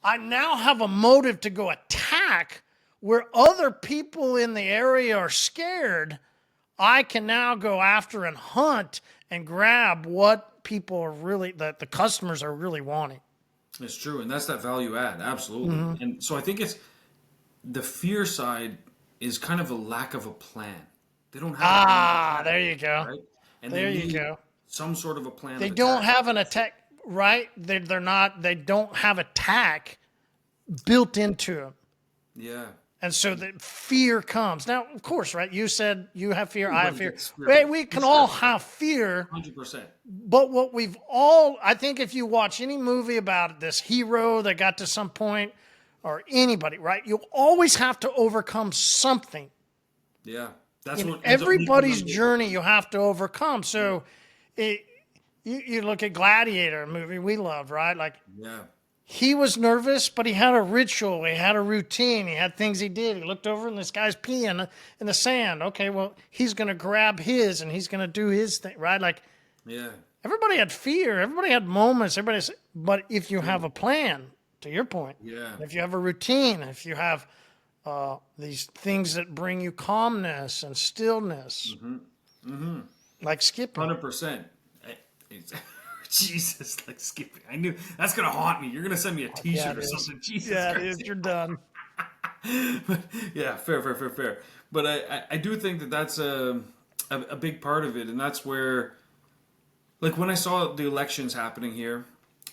I now have a motive to go attack where other people in the area are scared. I can now go after and hunt and grab what people are really, that the customers are really wanting. It's true, and that's that value add, absolutely. Mm-hmm. And so I think it's the fear side is kind of a lack of a plan. They don't have a plan. There you go. Right? And there you go. Some sort of a plan. They don't have an attack, right? They don't have attack built into them. Yeah. And so the fear comes. Now, of course, right? You said you have fear, I have fear. We can all have fear. 100%. But what we've all, I think if you watch any movie about this hero that got to some point, or anybody, right? You'll always have to overcome something. Yeah. That's in what everybody's journey you have to overcome. So you look at Gladiator, a movie we love, right? Like, yeah. He was nervous, but he had a ritual. He had a routine. He had things he did. He looked over and this guy's peeing in the sand. Okay, well, he's going to grab his and he's going to do his thing, right? Like, yeah. Everybody had fear. Everybody had moments. But if you have a plan, to your point, if you have a routine, if you have these things that bring you calmness and stillness, like skipping. 100%. Jesus, like skipping. I knew that's gonna haunt me. You're gonna send me a T-shirt or something. Jesus Christ. It is. You're done. But, yeah, fair. But I do think that that's a big part of it, and that's where, like when I saw the elections happening here,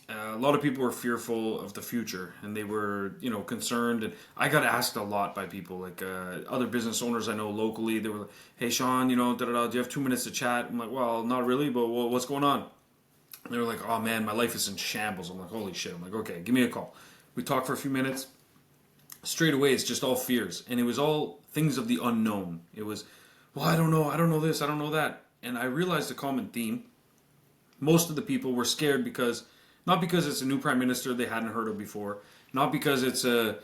a lot of people were fearful of the future, and they were concerned. And I got asked a lot by people, like other business owners I know locally. They were like, "Hey, Sean, do you have 2 minutes to chat?" I'm like, "Well, not really, but what's going on?" They were like, "Oh man, my life is in shambles." I'm like, "Holy shit!" I'm like, "Okay, give me a call." We talked for a few minutes. Straight away, it's just all fears, and it was all things of the unknown. It was, well, I don't know this, I don't know that, and I realized a common theme. Most of the people were scared because, not because it's a new prime minister they hadn't heard of before, not because it's a,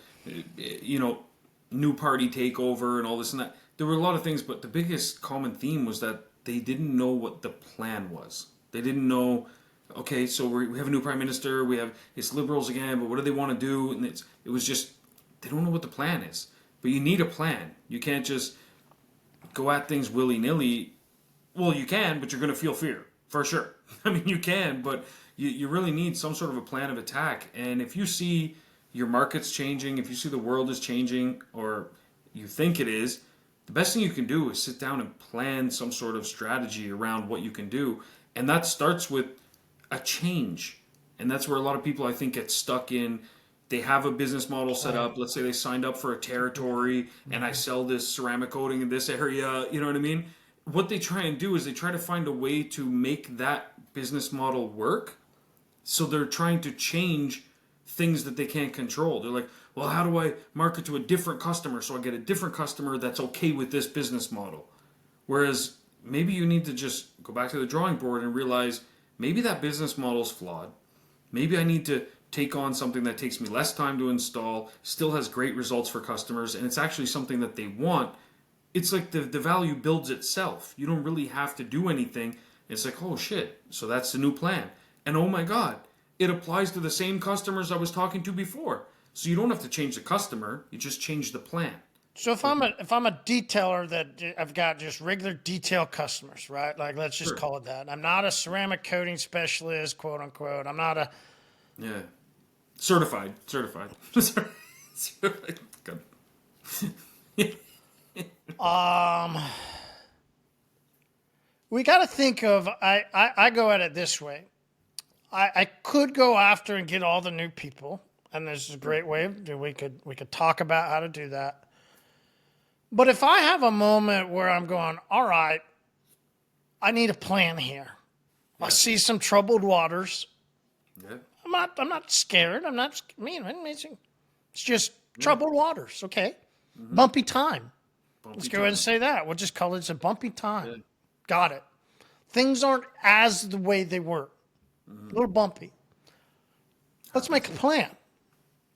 you know, new party takeover and all this and that. There were a lot of things, but the biggest common theme was that they didn't know what the plan was. They didn't know. Okay, so we have a new prime minister. We have it's liberals again, but what do they want to do? And it was just they don't know what the plan is. But you need a plan. You can't just go at things willy nilly. Well, you can, but you're going to feel fear for sure. I mean, you can, but you really need some sort of a plan of attack. And if you see your market's changing, if you see the world is changing, or you think it is, the best thing you can do is sit down and plan some sort of strategy around what you can do. And that starts with a change. And that's where a lot of people, I think, get stuck in. They have a business model set up. Let's say they signed up for a territory and I sell this ceramic coating in this area. You know what I mean? What they try and do is they try to find a way to make that business model work. So they're trying to change things that they can't control. They're like, well, how do I market to a different customer so I get a different customer that's okay with this business model? Whereas maybe you need to just go back to the drawing board and realize maybe that business model is flawed. Maybe I need to take on something that takes me less time to install, still has great results for customers, and it's actually something that they want. It's like the value builds itself. You don't really have to do anything. It's like, oh shit, so that's the new plan. And oh my God, it applies to the same customers I was talking to before. So you don't have to change the customer, you just change the plan. So if I'm a detailer that I've got just regular detail customers, right? Like let's just Sure. call it that. I'm not a ceramic coating specialist, quote unquote. I'm not a Yeah. Certified. Certified. Good. we got to think of I go at it this way. I could go after and get all the new people, and this is a great way we could talk about how to do that. But if I have a moment where I'm going, all right, I need a plan here. Yeah. I see some troubled waters. Yeah. I'm not scared. I'm not it's just troubled waters. Okay. Mm-hmm. Bumpy time. Let's go ahead and say that. We'll just call it a bumpy time. Yeah. Got it. Things aren't as the way they were. Mm-hmm. A little bumpy. Let's make a plan.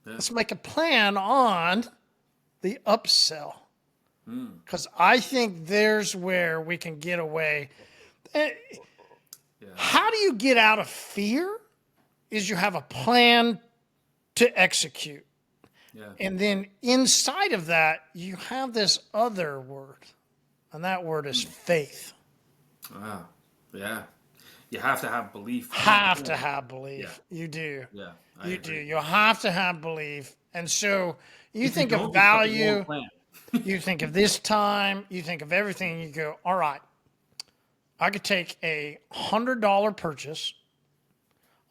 Yeah. Let's make a plan on the upsell. Because I think there's where we can get away. Yeah. How do you get out of fear? Is you have a plan to execute. Yeah. And then inside of that, you have this other word. And that word is faith. Wow. Yeah. You have to have belief. Have to have belief. Yeah. You do. Yeah. You do. You have to have belief. And so you think of value. You think of this time. You think of everything. You go, all right, I could take a $100 purchase.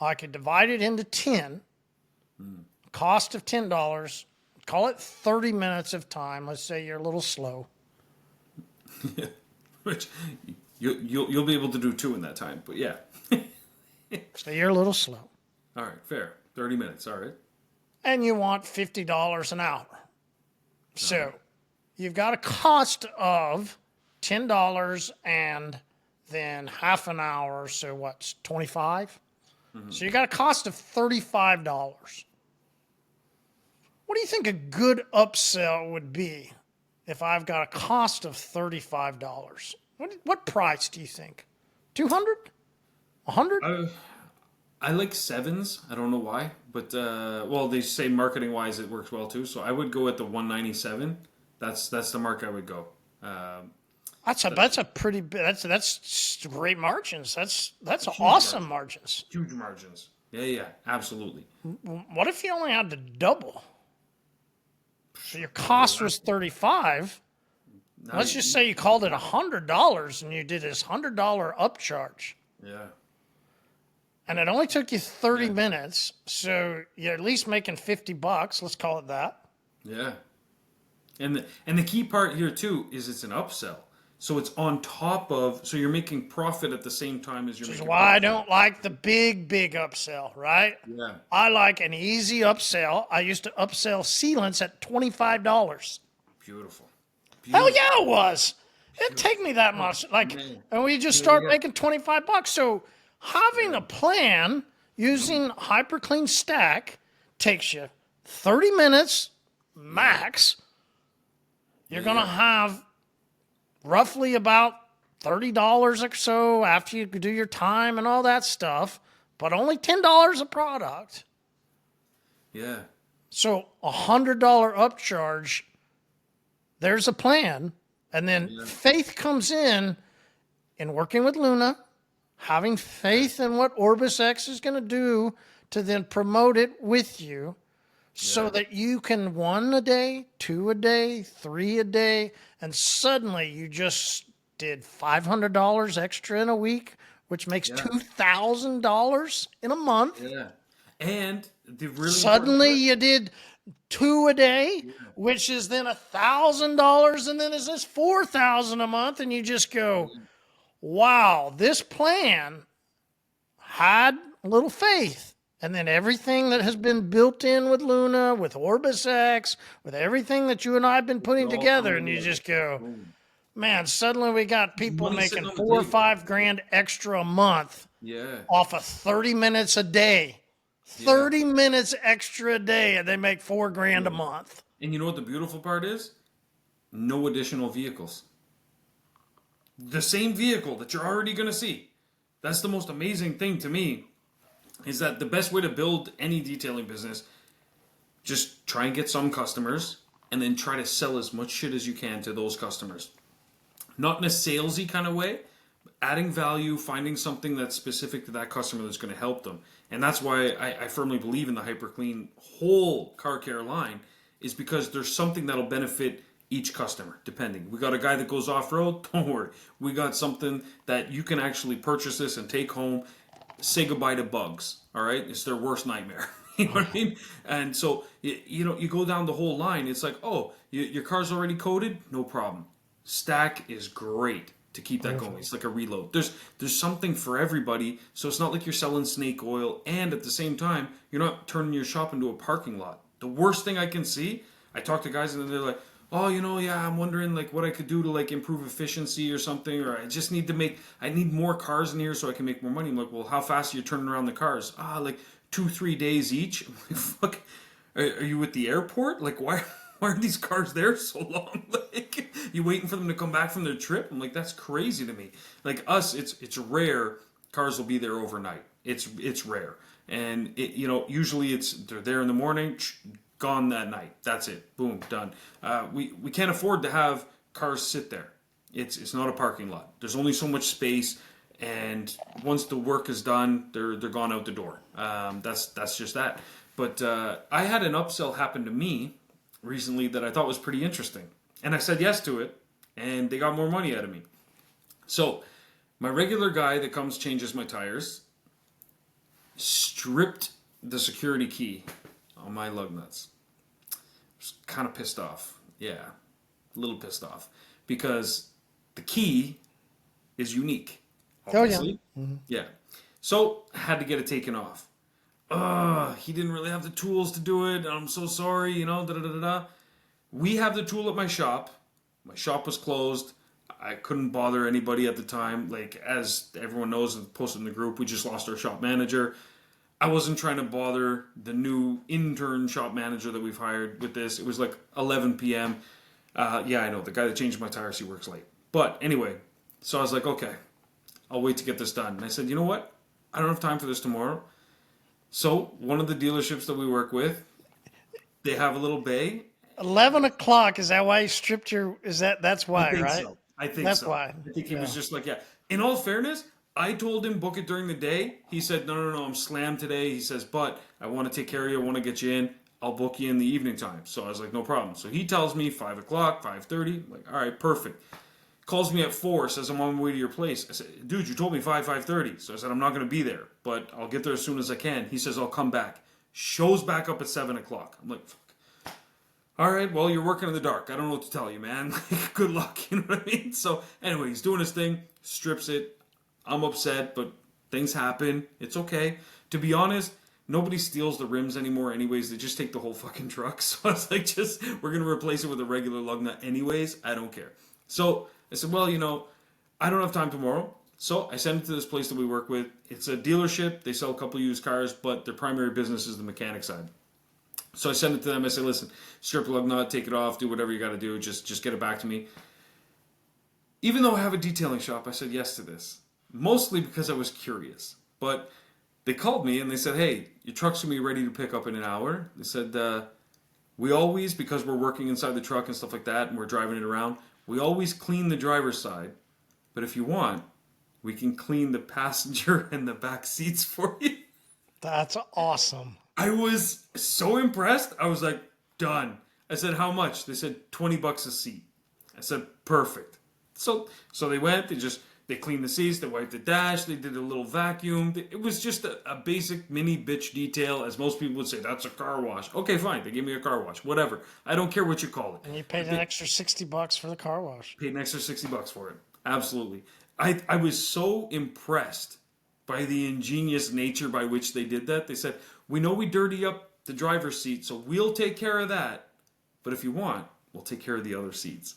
I could divide it into 10, cost of $10, call it 30 minutes of time. Let's say you're a little slow. Which you'll be able to do 2 in that time, but yeah. So you're a little slow. All right, fair. 30 minutes, all right. And you want $50 an hour. So you've got a cost of $10 and then half an hour. So what's 25? Mm-hmm. So you got a cost of $35. What do you think a good upsell would be if I've got a cost of $35? What price do you think? 200? 100? I like 7s. I don't know why, but well, they say marketing wise it works well too. So I would go at the 197. That's the mark I would go. That's a pretty big. That's great margins. That's awesome margins. Huge margins. Yeah, absolutely. What if you only had to double? So your cost was 35. Let's just say you called it $100 and you did this $100 upcharge. Yeah. And it only took you 30 minutes, so you're at least making $50. Let's call it that. Yeah. And the key part here too is it's an upsell. So it's on top of, so you're making profit at the same time as you're Which is making why I profit. don't like the big upsell, right? Yeah. I like an easy upsell. I used to upsell sealants at $25. Beautiful. Hell Beautiful. yeah, it was. It'd take Beautiful. me that Oh, much. Like, man. and we just You know, start we got, making $25. So having yeah. a plan using HyperClean Stack takes you 30 minutes Yeah. max. You're Yeah. going to Yeah. have roughly about $30 or so after you do your time and all that stuff, but only $10 a product. Yeah. So $100 upcharge, there's a plan. And then Yeah. faith comes in working with Luna, having faith in what OrbisX is going to do to then promote it with you so Yeah. that you can 1 a day, 2 a day, 3 a day, and suddenly you just did $500 extra in a week, which makes Yeah. $2,000 in a month. Yeah. And the really important Suddenly part, you did 2 a day, which is then $1,000, and then is this 4,000 a month, and you just go, wow, this plan had a little faith. And then everything that has been built in with Luna, with OrbisX, with everything that you and I have been putting it's all together, coming and you together. just go, Boom. man, suddenly we got people Money sitting making on the 4 or table. 5 grand extra a month Yeah. off of 30 minutes a day. Yeah. 30 minutes extra a day, and they make 4 grand a month. And you know what the beautiful part is? No additional vehicles. The same vehicle that you're already going to see. That's the most amazing thing to me, is that the best way to build any detailing business, just try and get some customers and then try to sell as much shit as you can to those customers. Not in a salesy kind of way, but adding value, finding something that's specific to that customer that's going to help them. And that's why I firmly believe in the HyperClean whole car care line, is because there's something that'll benefit each customer, depending. We got a guy that goes off-road, don't worry. We got something that you can actually purchase this and take home, say goodbye to bugs, all right? It's their worst nightmare. You know what I mean? And so, you know, you go down the whole line. It's like, oh, your car's already coated? No problem. Stack is great to keep that going. It's like a reload. There's something for everybody. So it's not like you're selling snake oil, and at the same time, you're not turning your shop into a parking lot. The worst thing I can see, I talk to guys and they're like, oh, you know, yeah, I'm wondering like what I could do to like improve efficiency or something, or I just need to I need more cars in here so I can make more money. I'm like, well, how fast are you turning around the cars? Like 2-3 days each. I'm like, fuck, are you at the airport? Like, why are these cars there so long? Like, you waiting for them to come back from their trip? I'm like, that's crazy to me. Like us, it's rare cars will be there overnight. It's rare, and you know, usually they're there in the morning, gone that night. That's it. Boom, done. We can't afford to have cars sit there. It's not a parking lot. There's only so much space, and once the work is done, they're gone out the door. That's just that. But I had an upsell happen to me recently that I thought was pretty interesting, and I said yes to it, and they got more money out of me. So my regular guy that comes changes my tires stripped the security key on my lug nuts. Was kind of pissed off. Yeah, a little pissed off because the key is unique. Obviously. Oh, yeah. Yeah. So I had to get it taken off. He didn't really have the tools to do it. I'm so sorry, you know, da da da da. We have the tool at my shop. My shop was closed. I couldn't bother anybody at the time. Like, as everyone knows and posted in the group, we just lost our shop manager. I wasn't trying to bother the new intern shop manager that we've hired with this. It was like 11 p.m. Yeah, I know. The guy that changed my tires, he works late. But anyway, so I was like, okay, I'll wait to get this done. And I said, you know what? I don't have time for this tomorrow. So one of the dealerships that we work with, they have a little bay. 11 o'clock, is that why you stripped your, that's I why, think right? so. I think That's so. why. I think he Yeah. was just like, yeah. In all fairness, I told him book it during the day. He said, no, I'm slammed today. He says, but I want to take care of you. I want to get you in. I'll book you in the evening time. So I was like, no problem. So he tells me 5 o'clock, 5:30. Like, all right, perfect. Calls me at 4, says I'm on my way to your place. I said, dude, you told me 5:30. So I said, I'm not going to be there, but I'll get there as soon as I can. He says, I'll come back. Shows back up at 7 o'clock. I'm like, fuck. All right, well, you're working in the dark. I don't know what to tell you, man. Like, good luck. You know what I mean? So, anyway, he's doing his thing, strips it. I'm upset, but things happen. It's okay. To be honest, nobody steals the rims anymore, anyways. They just take the whole fucking truck. So I was like, we're going to replace it with a regular lug nut, anyways. I don't care. So I said, well, I don't have time tomorrow. So I sent it to this place that we work with. It's a dealership. They sell a couple used cars, but their primary business is the mechanic side. So I send it to them. I say, listen, strip lug nut, take it off, do whatever you got to do. Just get it back to me. Even though I have a detailing shop, I said yes to this. Mostly because I was curious. But they called me and they said, hey, your truck's going to be ready to pick up in an hour. They said, we always, because we're working inside the truck and stuff like that, and we're driving it around, we always clean the driver's side. But if you want, we can clean the passenger and the back seats for you. That's awesome. I was so impressed. I was like, done. I said, how much? They said $20 a seat. I said, perfect. So they went, they cleaned the seats, they wiped the dash, they did a little vacuum. It was just a basic mini bitch detail, as most people would say, that's a car wash. Okay, fine. They gave me a car wash. Whatever. I don't care what you call it. And you paid an extra $60 for the car wash. Paid an extra $60 for it. Absolutely. I was so impressed by the ingenious nature by which they did that. They said, we know we dirty up the driver's seat, so we'll take care of that. But if you want, we'll take care of the other seats.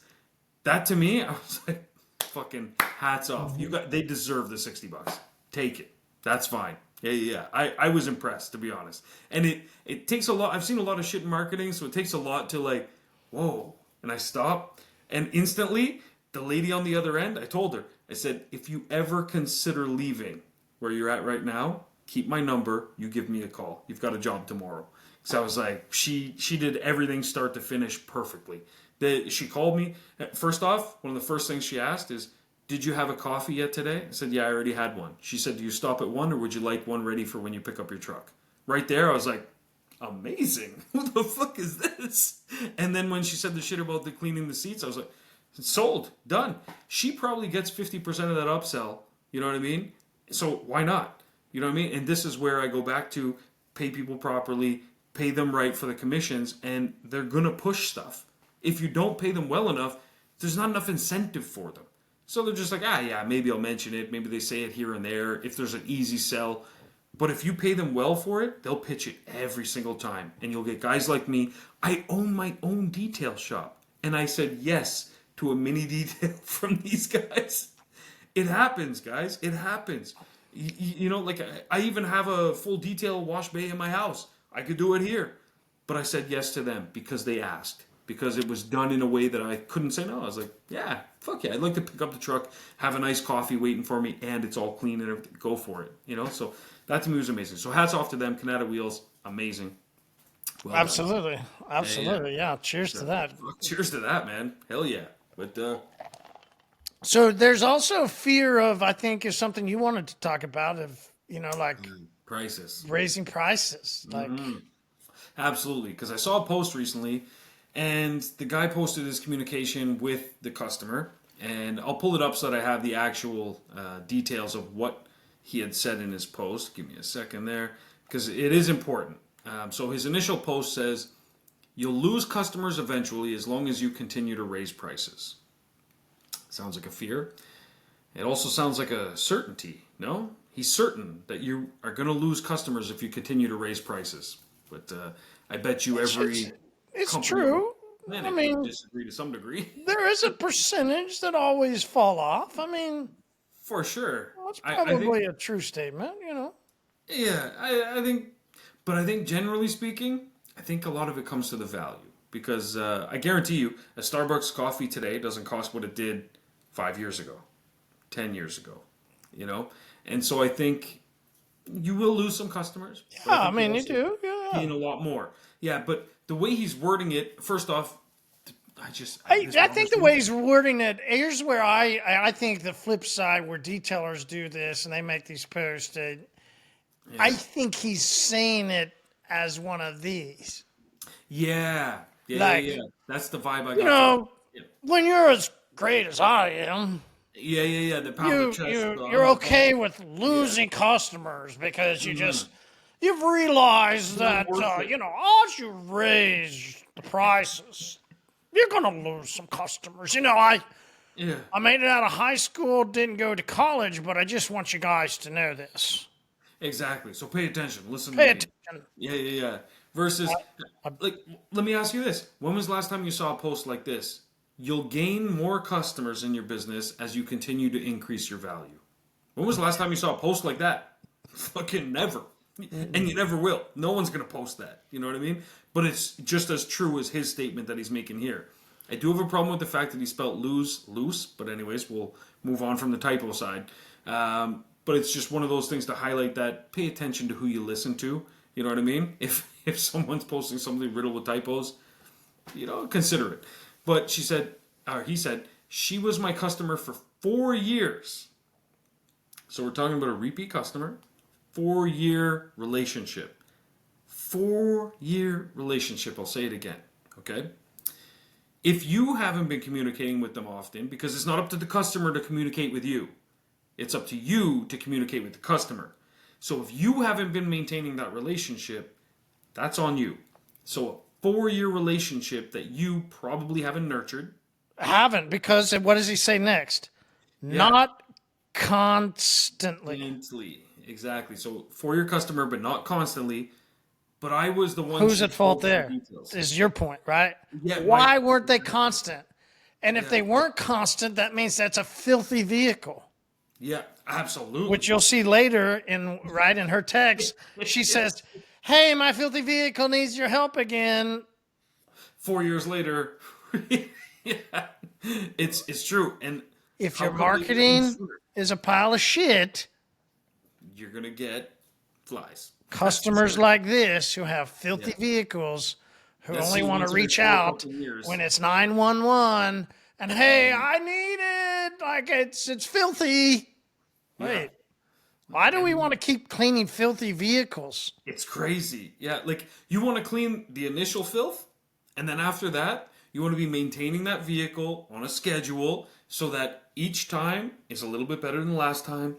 That to me, I was like, fucking hats off. They deserve the $60. Take it. That's fine. Yeah. I was impressed, to be honest. And it takes a lot. I've seen a lot of shit in marketing, so it takes a lot to like, whoa. And I stop, and instantly, the lady on the other end, I told her, I said, if you ever consider leaving where you're at right now, keep my number. You give me a call. You've got a job tomorrow. So I was like, she did everything start to finish perfectly. She called me. First off, one of the first things she asked is, did you have a coffee yet today? I said, yeah, I already had one. She said, do you stop at 1 or would you like one ready for when you pick up your truck? Right there, I was like, amazing. Who the fuck is this? And then when she said the shit about the cleaning the seats, I was like, sold, done. She probably gets 50% of that upsell. You know what I mean? So why not? You know what I mean? And this is where I go back to pay people properly, pay them right for the commissions, and they're going to push stuff. If you don't pay them well enough, there's not enough incentive for them. So they're just like, yeah, maybe I'll mention it. Maybe they say it here and there if there's an easy sell. But if you pay them well for it, they'll pitch it every single time. And you'll get guys like me. I own my own detail shop. And I said yes to a mini detail from these guys. It happens, guys. It happens. Like I even have a full detail wash bay in my house. I could do it here. But I said yes to them because they asked. Because it was done in a way that I couldn't say no. I was like, yeah, fuck yeah. I'd like to pick up the truck, have a nice coffee waiting for me, and it's all clean and everything. Go for it. So that to me was amazing. So hats off to them. Canada Wheels, amazing. Well Absolutely. Done. Absolutely. Yeah. Cheers to that. Cheers to that, man. Hell yeah. But so there's also fear of, I think, is something you wanted to talk about, of prices, raising prices, like absolutely. Because I saw a post recently, and the guy posted his communication with the customer, and I'll pull it up so that I have the actual details of what he had said in his post. Give me a second there, because it is important. So his initial post says, "You'll lose customers eventually as long as you continue to raise prices." Sounds like a fear. It also sounds like a certainty, no? He's certain that you are going to lose customers if you continue to raise prices. But I bet you every... It's true. I mean, disagree to some degree. There is a percentage that always fall off. I mean... For sure. That's probably a true statement, Yeah, I think... But I think generally speaking, I think a lot of it comes to the value. Because I guarantee you, a Starbucks coffee today doesn't cost what it did 5 years ago, 10 years ago, And so I think you will lose some customers. Yeah, I mean, you do. Yeah. Gain a lot more. Yeah, but the way he's wording it, first off, I think the way he's wording it, here's where I think the flip side where detailers do this and they make these posts, I think he's saying it as one of these. Yeah. That's the vibe I got. When you're as great as I am. Yeah. The pound of chest. You're okay with losing customers because you you've realized that, worth it. as you raise the prices, you're going to lose some customers. I Yeah. made it out of high school, didn't go to college, but I just want you guys to know this. Exactly. So pay attention. Listen to Pay me. attention. Yeah. Versus, like, let me ask you this. When was the last time you saw a post like this? You'll gain more customers in your business as you continue to increase your value. When was the last time you saw a post like that? Fucking never. And you never will. No one's going to post that. You know what I mean? But it's just as true as his statement that he's making here. I do have a problem with the fact that he spelled lose loose. But anyways, we'll move on from the typo side. But it's just one of those things to highlight that pay attention to who you listen to. You know what I mean? If someone's posting something riddled with typos, consider it. But he said, she was my customer for 4 years. So we're talking about a repeat customer, 4-year relationship. 4-year relationship. I'll say it again. Okay? If you haven't been communicating with them often, because it's not up to the customer to communicate with you, it's up to you to communicate with the customer. So if you haven't been maintaining that relationship, that's on you. So a 4-year relationship that you probably haven't nurtured. Haven't, because what does he say next? Yeah. Not constantly. Exactly. So for your customer, but not constantly. But I was the one. Who's at fault there? Is your point, right? Yeah. Why weren't they constant? And if they weren't constant, that means that's a filthy vehicle. Yeah, absolutely. Which you'll see later in her text. She says, "Hey, my filthy vehicle needs your help again." 4 years later, yeah, it's true. And if your marketing is a pile of shit, you're gonna get flies. Customers like this who have filthy vehicles who only want to reach out when it's 911 and hey, I need it. Like it's filthy. Yeah. Wait, why do we want to keep cleaning filthy vehicles? It's crazy. Yeah, like you want to clean the initial filth, and then after that, you want to be maintaining that vehicle on a schedule so that each time is a little bit better than the last time.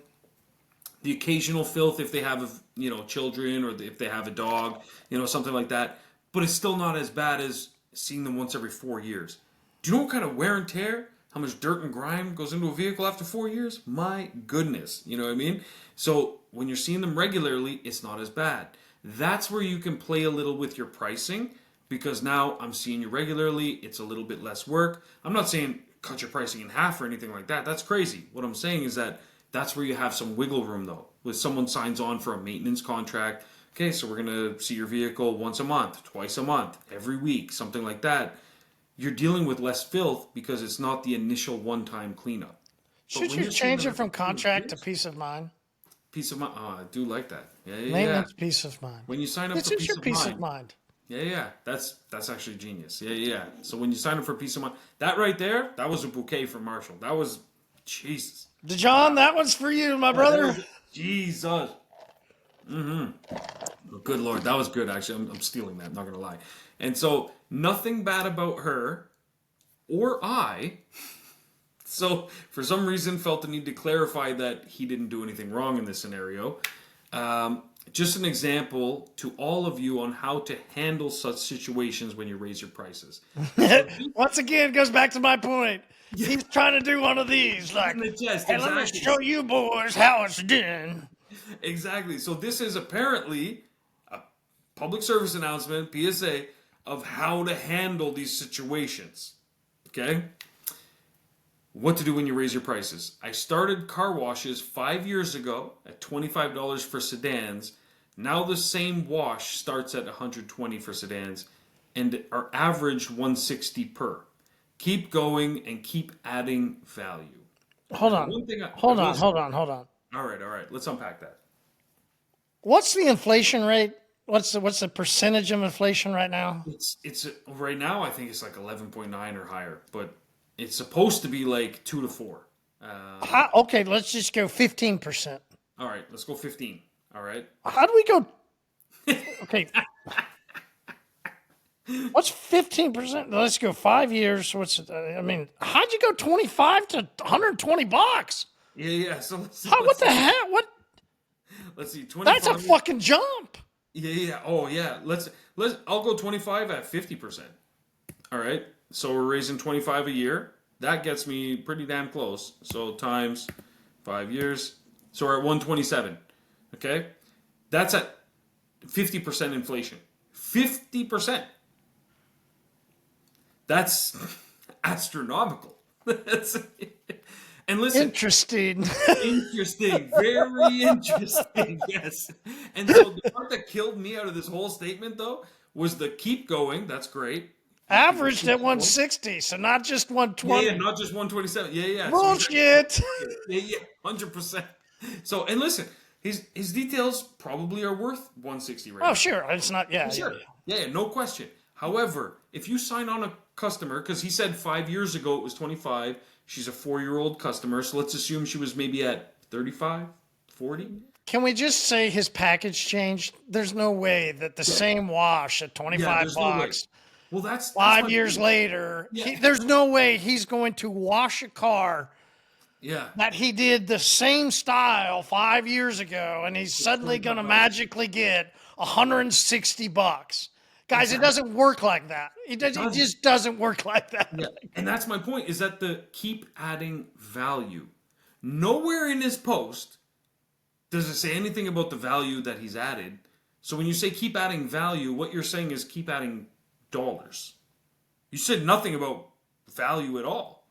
The occasional filth if they have children or if they have a dog, something like that. But it's still not as bad as seeing them once every 4 years. Do you know what kind of wear and tear, how much dirt and grime goes into a vehicle after 4 years? My goodness, you know what I mean? So when you're seeing them regularly, it's not as bad. That's where you can play a little with your pricing because now I'm seeing you regularly. It's a little bit less work. I'm not saying cut your pricing in half or anything like that. That's crazy. What I'm saying is that's where you have some wiggle room, though. When someone signs on for a maintenance contract, okay, so we're going to see your vehicle once a month, twice a month, every week, something like that. You're dealing with less filth because it's not the initial one-time cleanup. Should you change it from contract to peace of mind? Peace of mind. Oh, I do like that. Yeah. Maintenance, peace of mind. When you sign up this for is your peace of mind. Yeah. That's actually genius. Yeah. So when you sign up for peace of mind, that right there, that was a bouquet from Marshall. That was, Jesus. John, that one's for you, my brother. Jesus. Oh, good Lord. That was good, actually. I'm stealing that. I'm not going to lie. And so, nothing bad about her or I. So, for some reason, felt the need to clarify that he didn't do anything wrong in this scenario. Just an example to all of you on how to handle such situations when you raise your prices. Once again, it goes back to my point. Yeah. He's trying to do one of these, like, hey, let me show you boys how it's done. Exactly. So this is apparently a public service announcement, PSA, of how to handle these situations. Okay? What to do when you raise your prices. I started car washes 5 years ago at $25 for sedans. Now the same wash starts at $120 for sedans and are averaged $160 per. Keep going and keep adding value. Hold on. Hold on. All right. Let's unpack that. What's the inflation rate? What's the percentage of inflation right now? It's right now I think it's like 11.9 or higher, but it's supposed to be like 2 to 4. Okay, let's just go 15%. All right, let's go 15. All right. How do we go? Okay. What's 15%? Let's go 5 years. How'd you go 25 to $120? Yeah. So what the heck? What? Let's see. 25. That's a fucking jump. Yeah. Oh, yeah. Let's. I'll go 25 at 50%. All right. So we're raising 25 a year. That gets me pretty damn close. So times 5 years. So we're at 127. Okay. That's at 50% inflation. 50%. That's astronomical. That's, and listen, Interesting. interesting, very interesting. Yes. And so the part that killed me out of this whole statement, though, was the keep going. That's great. Averaged at 160, so not just Yeah, 120. not just 127. Yeah, yeah. So he's Bullshit. yeah, yeah, 100%. So, and listen, his details probably are worth 160 right Oh, now. sure. It's not. Yeah, yeah, Sure. yeah. Yeah, yeah, no question. However, if you sign on a customer, because he said 5 years ago it was 25, she's a 4-year-old customer, so let's assume she was maybe at 35, 40. Can we just say his package changed? There's no way that the same wash at Yeah, 25 there's no way. bucks, Well, that's 5 my years point. later, Yeah. there's no way he's going to wash a car Yeah. that he did the same style 5 years ago, and he's suddenly going to magically get 160 bucks. Guys, it doesn't work like that. It just doesn't work like that. Yeah. And that's my point, is that the keep adding value. Nowhere in his post does it say anything about the value that he's added. So when you say keep adding value, what you're saying is keep adding dollars. You said nothing about value at all.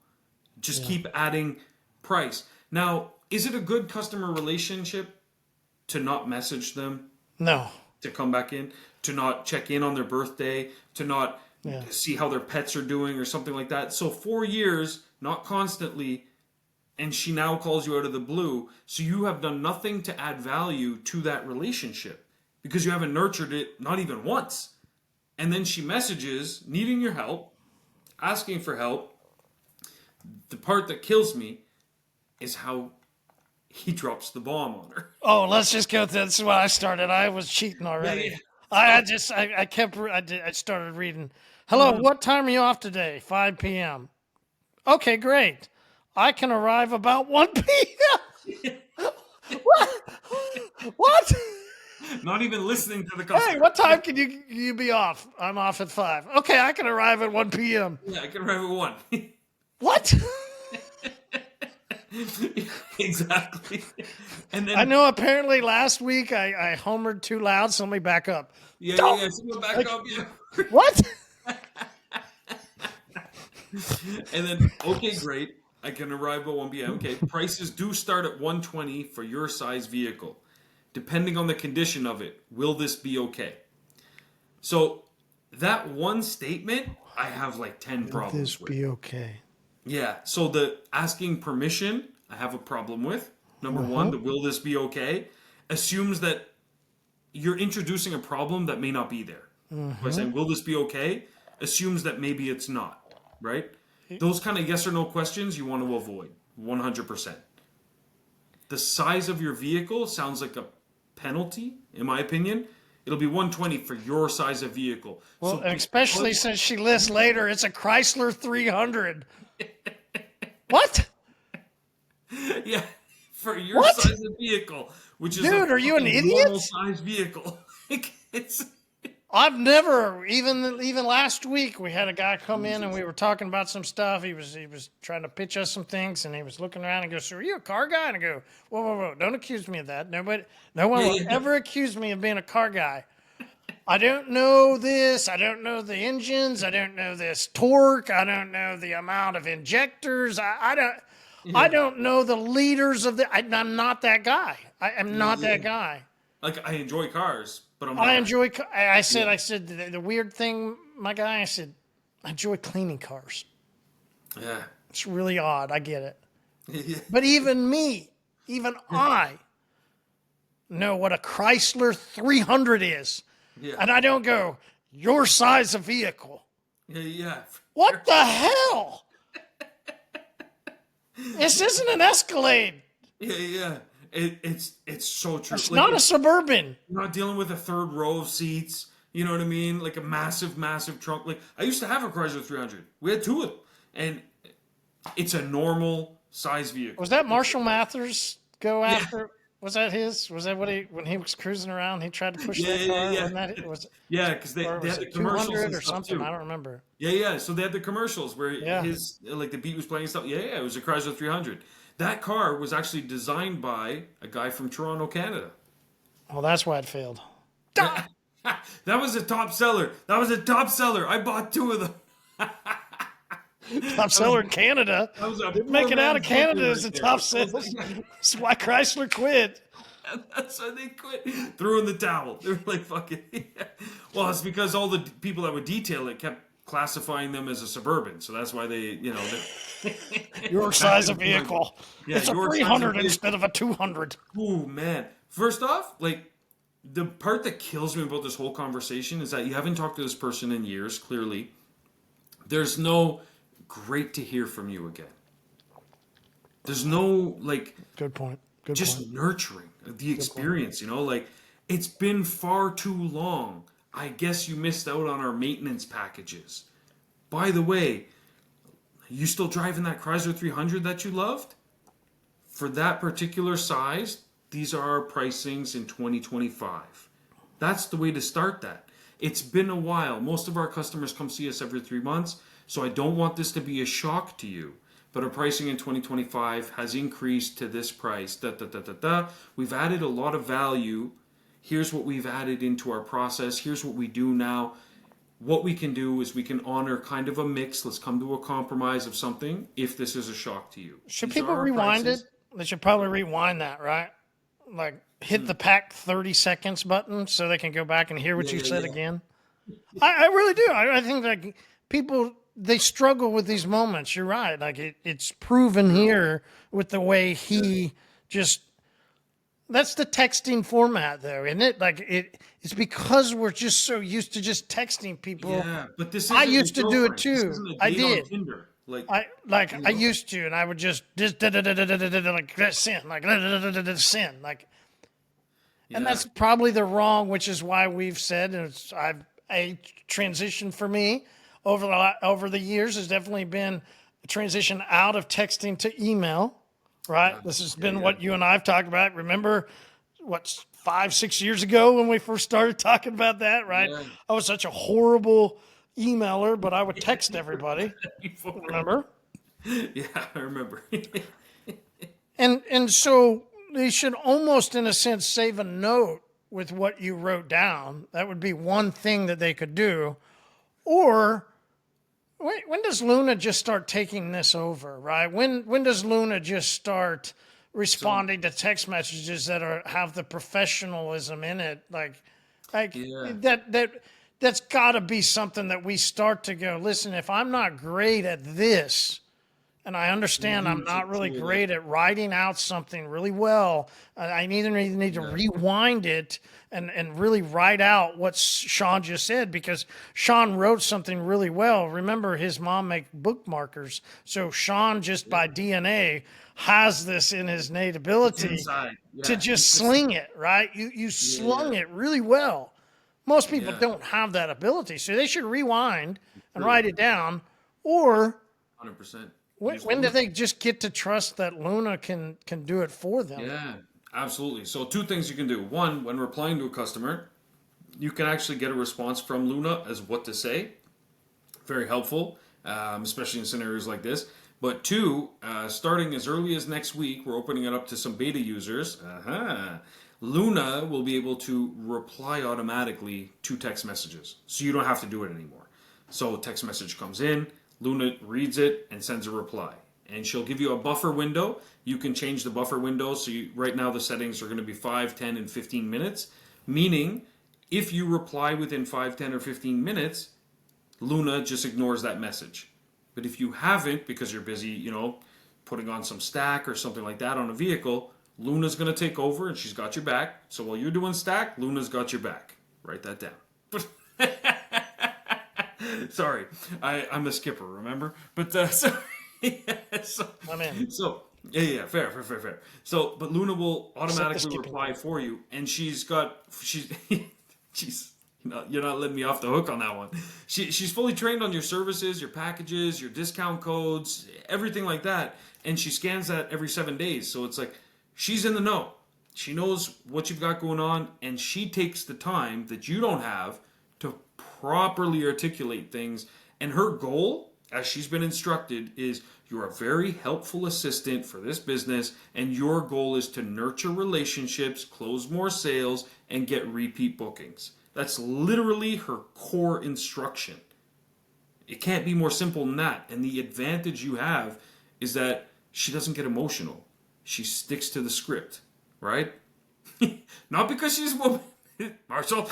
Just keep adding price. Now, is it a good customer relationship to not message them, No. to come back in, to not check in on their birthday, to not see how their pets are doing or something like that? So 4 years, not constantly, and she now calls you out of the blue. So you have done nothing to add value to that relationship because you haven't nurtured it, not even once. And then she messages, needing your help, asking for help. The part that kills me is how he drops the bomb on her. Oh, let's just go. This is what I started. I was cheating already. Yeah. I started reading. Hello, what time are you off today? 5 p.m. Okay, great. I can arrive about 1 p.m. What? What? Not even listening to the customer. Hey, what time can you be off? I'm off at 5. Okay, I can arrive at 1 p.m. Yeah, I can arrive at 1. What? Exactly. And then I know apparently last week I homered too loud, so let me back up. yeah, so go back up, yeah. What? And then okay, great. I can arrive at 1 p.m. Okay, prices do start at 120 for your size vehicle. Depending on the condition of it, will this be okay? So that one statement, I have like 10 problems with. Be okay? Yeah, so the asking permission, I have a problem with. Number one, the will this be okay, assumes that you're introducing a problem that may not be there. By saying, will this be okay, assumes that maybe it's not, right? Those kind of yes or no questions you want to avoid, 100%. The size of your vehicle sounds like a penalty, in my opinion. It'll be 120 for your size of vehicle. Well, especially since she lists later, it's a Chrysler 300. What? Yeah, for your size of vehicle, which is Dude, are you an idiot? normal size vehicle. It's I've never even last week we had a guy come in and we were talking about some stuff. He was trying to pitch us some things and he was looking around and goes, "So are you a car guy?" And I go, "Whoa! Don't accuse me of that. No one will ever accuse me of being a car guy. I don't know this. I don't know the engines. I don't know this torque. I don't know the amount of injectors. I don't know the liters of the. I'm not that guy. I am not that guy. like I enjoy cars, but I'm not. I enjoy. I said the weird thing, my guy. I said I enjoy cleaning cars. Yeah. It's really odd. I get it. Yeah. But even I know what a Chrysler 300 is. Yeah. And I don't go, your size of vehicle. Yeah. What the hell? This isn't an Escalade. Yeah. It's so true. It's not a Suburban. You're not dealing with a third row of seats. You know what I mean? Like a massive trunk. Like I used to have a Chrysler 300. We had two of them, and it's a normal size vehicle. Was that Marshall Mathers go after? Was that his? Was that what when he was cruising around, he tried to push Yeah, that yeah, car? yeah, Wasn't that yeah. was Yeah, because or they was had the it commercials 200 and or stuff something? I too. don't remember. Yeah, yeah. So they had the commercials where Yeah. his like the beat was playing and stuff. Yeah, yeah. It was a Chrysler 300. That car was actually designed by a guy from Toronto, Canada. Well, that's why it failed. Yeah. That was a top seller. That was a top seller. I bought two of them. Top That was seller in Canada. that was a Didn't make poor it out of man's victory Canada as right the there. top That was sales. That's why Chrysler quit. That's why they quit. Threw in the towel. They were like, fuck it. Yeah. Well, it's because all the people that would detail it kept classifying them as a Suburban. So that's why Your back size to of the 300. vehicle. Yeah, It's a your size of 300 vehicle. instead of a 200. Ooh, man. First off, like, the part that kills me about this whole conversation is that you haven't talked to this person in years, clearly. There's no great to hear from you again. There's no, like, Good point. Good just point. nurturing the Good point. experience, like it's been far too long. I guess you missed out on our maintenance packages. By the way, you still driving that Chrysler 300 that you loved? For that particular size, these are our pricings in 2025. That's the way to start that. It's been a while. Most of our customers come see us every 3 months, so I don't want this to be a shock to you. But our pricing in 2025 has increased to this price. Da, da, da, da, da. We've added a lot of value. Here's what we've added into our process. Here's what we do now. What we can do is we can honor kind of a mix. Let's come to a compromise of something if this is a shock to you. Should These are people our rewind it? prices. They should probably rewind that, right? Like hit the pack 30 seconds button so they can go back and hear what Yeah, you yeah, said yeah. again. I really do. I think like people they struggle with these moments. You're right. Like it's proven here with the way he just that's the texting format though, isn't it? Like it's because we're just so used to just texting people. Yeah, but this I isn't your used to do it girlfriend. This too. isn't a I date on did. Tinder. Like, I used to, and I would just da da da da da da da like send, like da da da da da send, like, and yeah. that's probably the wrong, which is why we've said, and I've a transition for me over the years has definitely been a transition out of texting to email. Right, this has been what you and I've talked about. Remember, what 5-6 years ago when we first started talking about that? Right, Yeah. I was such a horrible emailer, but I would text everybody. Remember? Yeah, I remember. And so they should almost, in a sense, save a note with what you wrote down. That would be one thing that they could do. Or when does Luna just start taking this over, right? When does Luna just start responding to text messages that have the professionalism in it? Like Yeah. that's got to be something that we start to go, listen, if I'm not great at this, and I understand I'm Use a not really tool great at writing out something really well. I either need to rewind it and really write out what Sean just said because Sean wrote something really well. Remember, his mom make bookmarkers. So Sean, just by DNA, has this in his innate ability inside. to Yeah. just sling it, right? You slung Yeah. it really well. Most people Yeah. don't have that ability. So they should rewind and True. write it down. Or 100%. when do they just get to trust that Luna can do it for them? Yeah, absolutely. So two things you can do. One, when replying to a customer, you can actually get a response from Luna as what to say. Very helpful, especially in scenarios like this. But two, starting as early as next week, we're opening it up to some beta users. Luna will be able to reply automatically to text messages. So you don't have to do it anymore. So text message comes in, Luna reads it and sends a reply. And she'll give you a buffer window. You can change the buffer window. So right now the settings are going to be 5, 10, and 15 minutes. Meaning, if you reply within 5, 10, or 15 minutes, Luna just ignores that message. But if you haven't, because you're busy, putting on some stack or something like that on a vehicle, Luna's going to take over and she's got your back. So while you're doing stack, Luna's got your back. Write that down. Sorry, I'm a skipper, remember? But I'm in. Yeah, fair. So, but Luna will automatically skipping reply for you, and she's you're not letting me off the hook on that one. She's fully trained on your services, your packages, your discount codes, everything like that, and she scans that every 7 days. So it's like she's in the know. She knows what you've got going on, and she takes the time that you don't have to properly articulate things. And her goal, as she's been instructed, is you're a very helpful assistant for this business, and your goal is to nurture relationships, close more sales, and get repeat bookings. That's literally her core instruction. It can't be more simple than that. And the advantage you have is that she doesn't get emotional. She sticks to the script, right? Not because she's a woman, Marshall.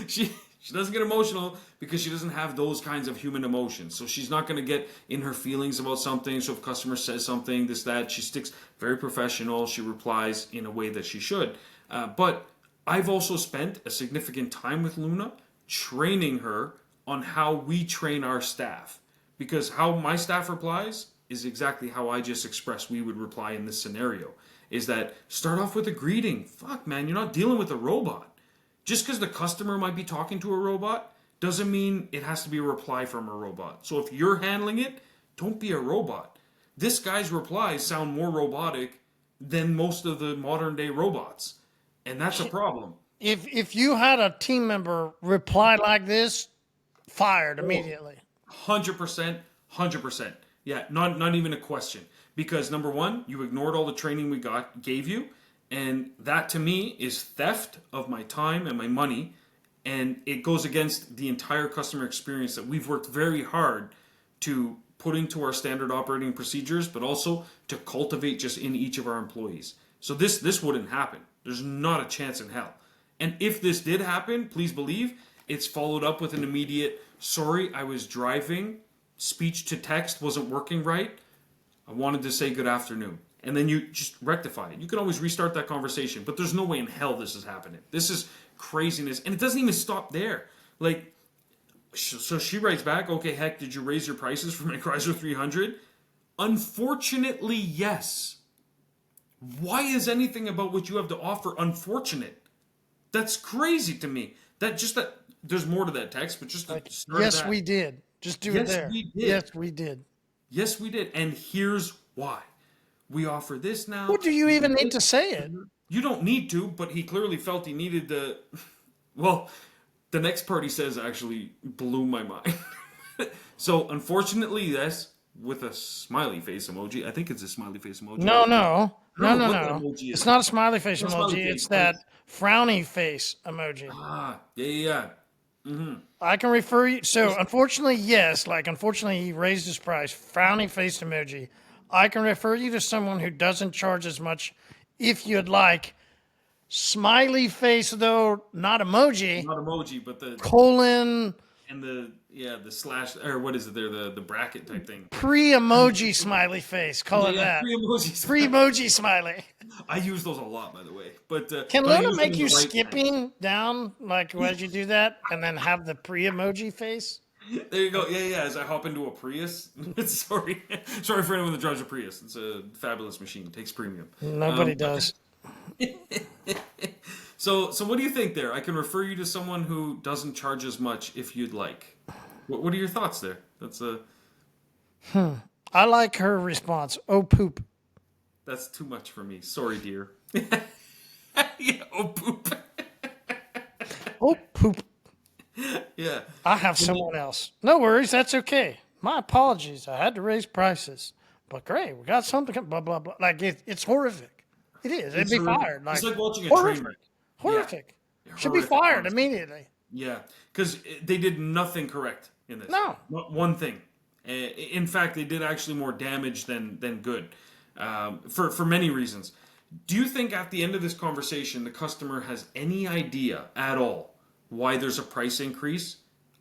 she doesn't get emotional because she doesn't have those kinds of human emotions. So she's not going to get in her feelings about something. So if a customer says something, this, that, she sticks very professional. She replies in a way that she should. But I've also spent a significant time with Luna training her on how we train our staff. Because how my staff replies is exactly how I just expressed we would reply in this scenario. Is that start off with a greeting. Fuck, man, you're not dealing with a robot. Just because the customer might be talking to a robot doesn't mean it has to be a reply from a robot. So if you're handling it, don't be a robot. This guy's replies sound more robotic than most of the modern day robots. And that's a problem. If you had a team member reply like this, fired immediately. 100%, 100%. Yeah, not even a question. Because number one, you ignored all the training we gave you, and that to me is theft of my time and my money, and it goes against the entire customer experience that we've worked very hard to put into our standard operating procedures, but also to cultivate just in each of our employees. So this wouldn't happen. There's not a chance in hell. And if this did happen, please believe it's followed up with an immediate, sorry, I was driving, speech to text wasn't working right, I wanted to say good afternoon. And then you just rectify it. You can always restart that conversation, but there's no way in hell this is happening. This is craziness. And it doesn't even stop there. Like, so she writes back, okay, heck, did you raise your prices for my Chrysler 300? Unfortunately, yes. Why is anything about what you have to offer unfortunate? That's crazy to me. That there's more to that text, but just to start Yes, that. we did. Just do it there. We did. Yes, we did. Yes, we did. And here's why. We offer this now. Well, do you even need to say it? You don't need to, but he clearly felt he needed to. Well, the next part he says actually blew my mind. So, unfortunately, yes, with a smiley face emoji. I think it's a smiley face emoji. No. Emoji It's not a smiley face It's not a emoji. smiley face, It's that frowny face emoji. Yeah. I can refer you. So, unfortunately, yes. Unfortunately, he raised his price. Frowny face emoji. I can refer you to someone who doesn't charge as much if you'd like. Smiley face, though, not emoji. Not emoji, but the colon. And the slash, or what is it there, the bracket type thing. Pre-emoji smiley face. Call it that. Pre-emoji smiley. I use those a lot, by the way. But can Luna make you skipping down as you do that, and then have the pre-emoji face? There you go. Yeah. As I hop into a Prius. Sorry for anyone that drives a Prius. It's a fabulous machine. It takes premium. Nobody does. So what do you think there? I can refer you to someone who doesn't charge as much if you'd like. What are your thoughts there? That's a. I like her response. Oh poop. That's too much for me. Sorry, dear. Yeah. Oh poop. Oh poop. Yeah. I have someone else. No worries. That's okay. My apologies. I had to raise prices, but great. We got something. Blah blah blah. It's horrific. It is. It'd be fired. It's like watching a train wreck. Horrific. Yeah. Should be fired immediately. Yeah, because they did nothing correct in this. No. Not one thing. In fact, they did actually more damage than good, for many reasons. Do you think at the end of this conversation, the customer has any idea at all why there's a price increase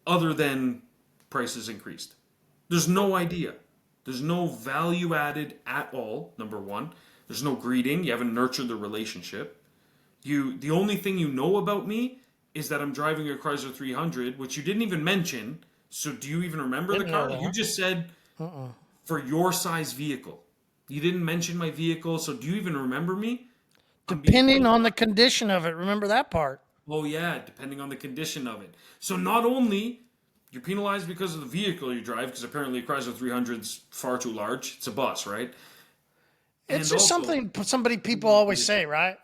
other than prices increased? There's no idea. There's no value added at all, number one. There's no greeting. You haven't nurtured the relationship. The only thing you know about me is that I'm driving a Chrysler 300, which you didn't even mention. So do you even remember the car? You just said for your size vehicle. You didn't mention my vehicle, so do you even remember me? Depending on the condition of it. Remember that part. Oh, yeah, depending on the condition of it. So not only you're penalized because of the vehicle you drive, because apparently a Chrysler 300 is far too large. It's a bus, right? It's And just also, something people always say, right?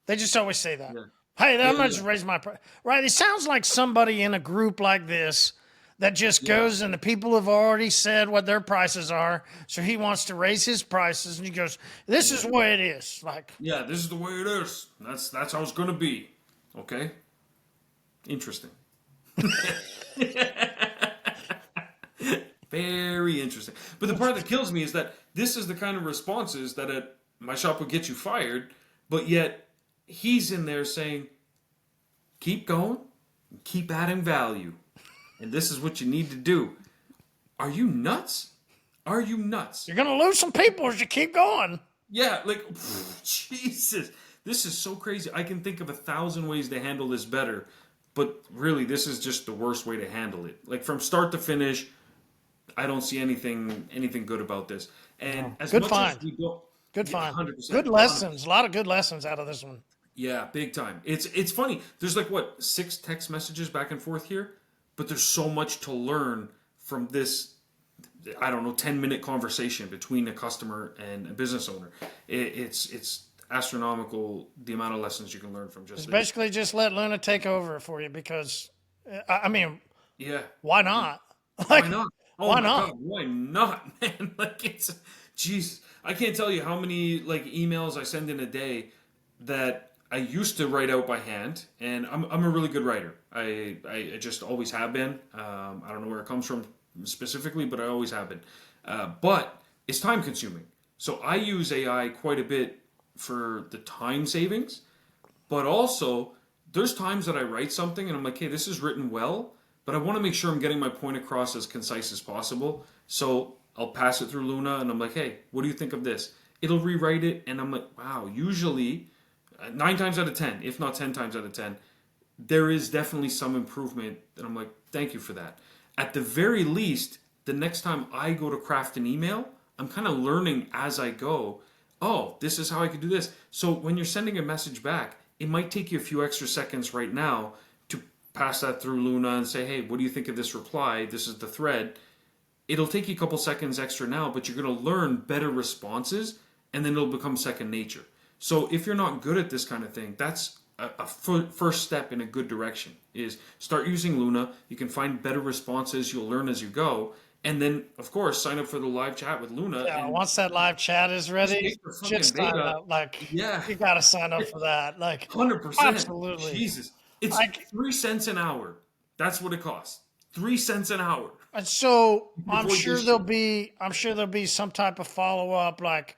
They just always say that. yeah, Hey, yeah, I'm gonna yeah, just raise my price. Right? It sounds like somebody in a group like this that just yeah, goes and the people have already said what their prices are, so he wants to raise his prices, and he goes, "This is yeah, the way it is." Like, yeah. This is the way it is. That's how it's gonna be. Okay, interesting. Very interesting. But the part that kills me is that this is the kind of responses that at my shop would get you fired, but yet he's in there saying, keep going, keep adding value, and this is what you need to do. Are you nuts? Are you nuts? you're gonna lose some people as you keep going. Yeah, like, Jesus. This is so crazy. I can think of 1,000 ways to handle this better, but really, this is just the worst way to handle it. Like, from start to finish, I don't see anything good about this. And as Good much as find. we don't, Good yeah, find. 100%, Good 100%. lessons. A lot of good lessons out of this one. Yeah, big time. It's funny. There's like what 6 text messages back and forth here, but there's so much to learn from this. I don't know, 10-minute conversation between a customer and a business owner. It's astronomical the amount of lessons you can learn from just It's this. basically just let Luna take over for you because, I mean, Yeah, why not? why Like, not? Oh why my not? god, why not, man? Like it's, jeez, I can't tell you how many like emails I send in a day that I used to write out by hand, and I'm a really good writer. I just always have been. I don't know where it comes from specifically, but I always have been. But it's time consuming, so I use AI quite a bit for the time savings. But also, there's times that I write something and I'm like, hey, this is written well, but I want to make sure I'm getting my point across as concise as possible. So I'll pass it through Luna and I'm like, hey, what do you think of this? It'll rewrite it, and I'm like, wow, usually 9 times out of 10, if not 10 times out of 10, there is definitely some improvement. And I'm like, thank you for that. At the very least, the next time I go to craft an email, I'm kind of learning as I go. Oh, this is how I could do this. So when you're sending a message back, it might take you a few extra seconds right now to pass that through Luna and say, hey, what do you think of this reply? This is the thread. It'll take you a couple seconds extra now, but you're going to learn better responses, and then it'll become second nature. So if you're not good at this kind of thing, that's a first step in a good direction. Is start using Luna. You can find better responses. You'll learn as you go, and then of course sign up for the live chat with Luna Yeah, and once that live chat is just ready, take the fucking just sign beta. up. Like, Yeah, you got to sign up for that. Like, 100%. absolutely. Jesus, it's Like, 3 cents an hour. That's what it costs. 3 cents an hour. and so You can avoid this shit. I'm sure there'll be some type of follow up, like,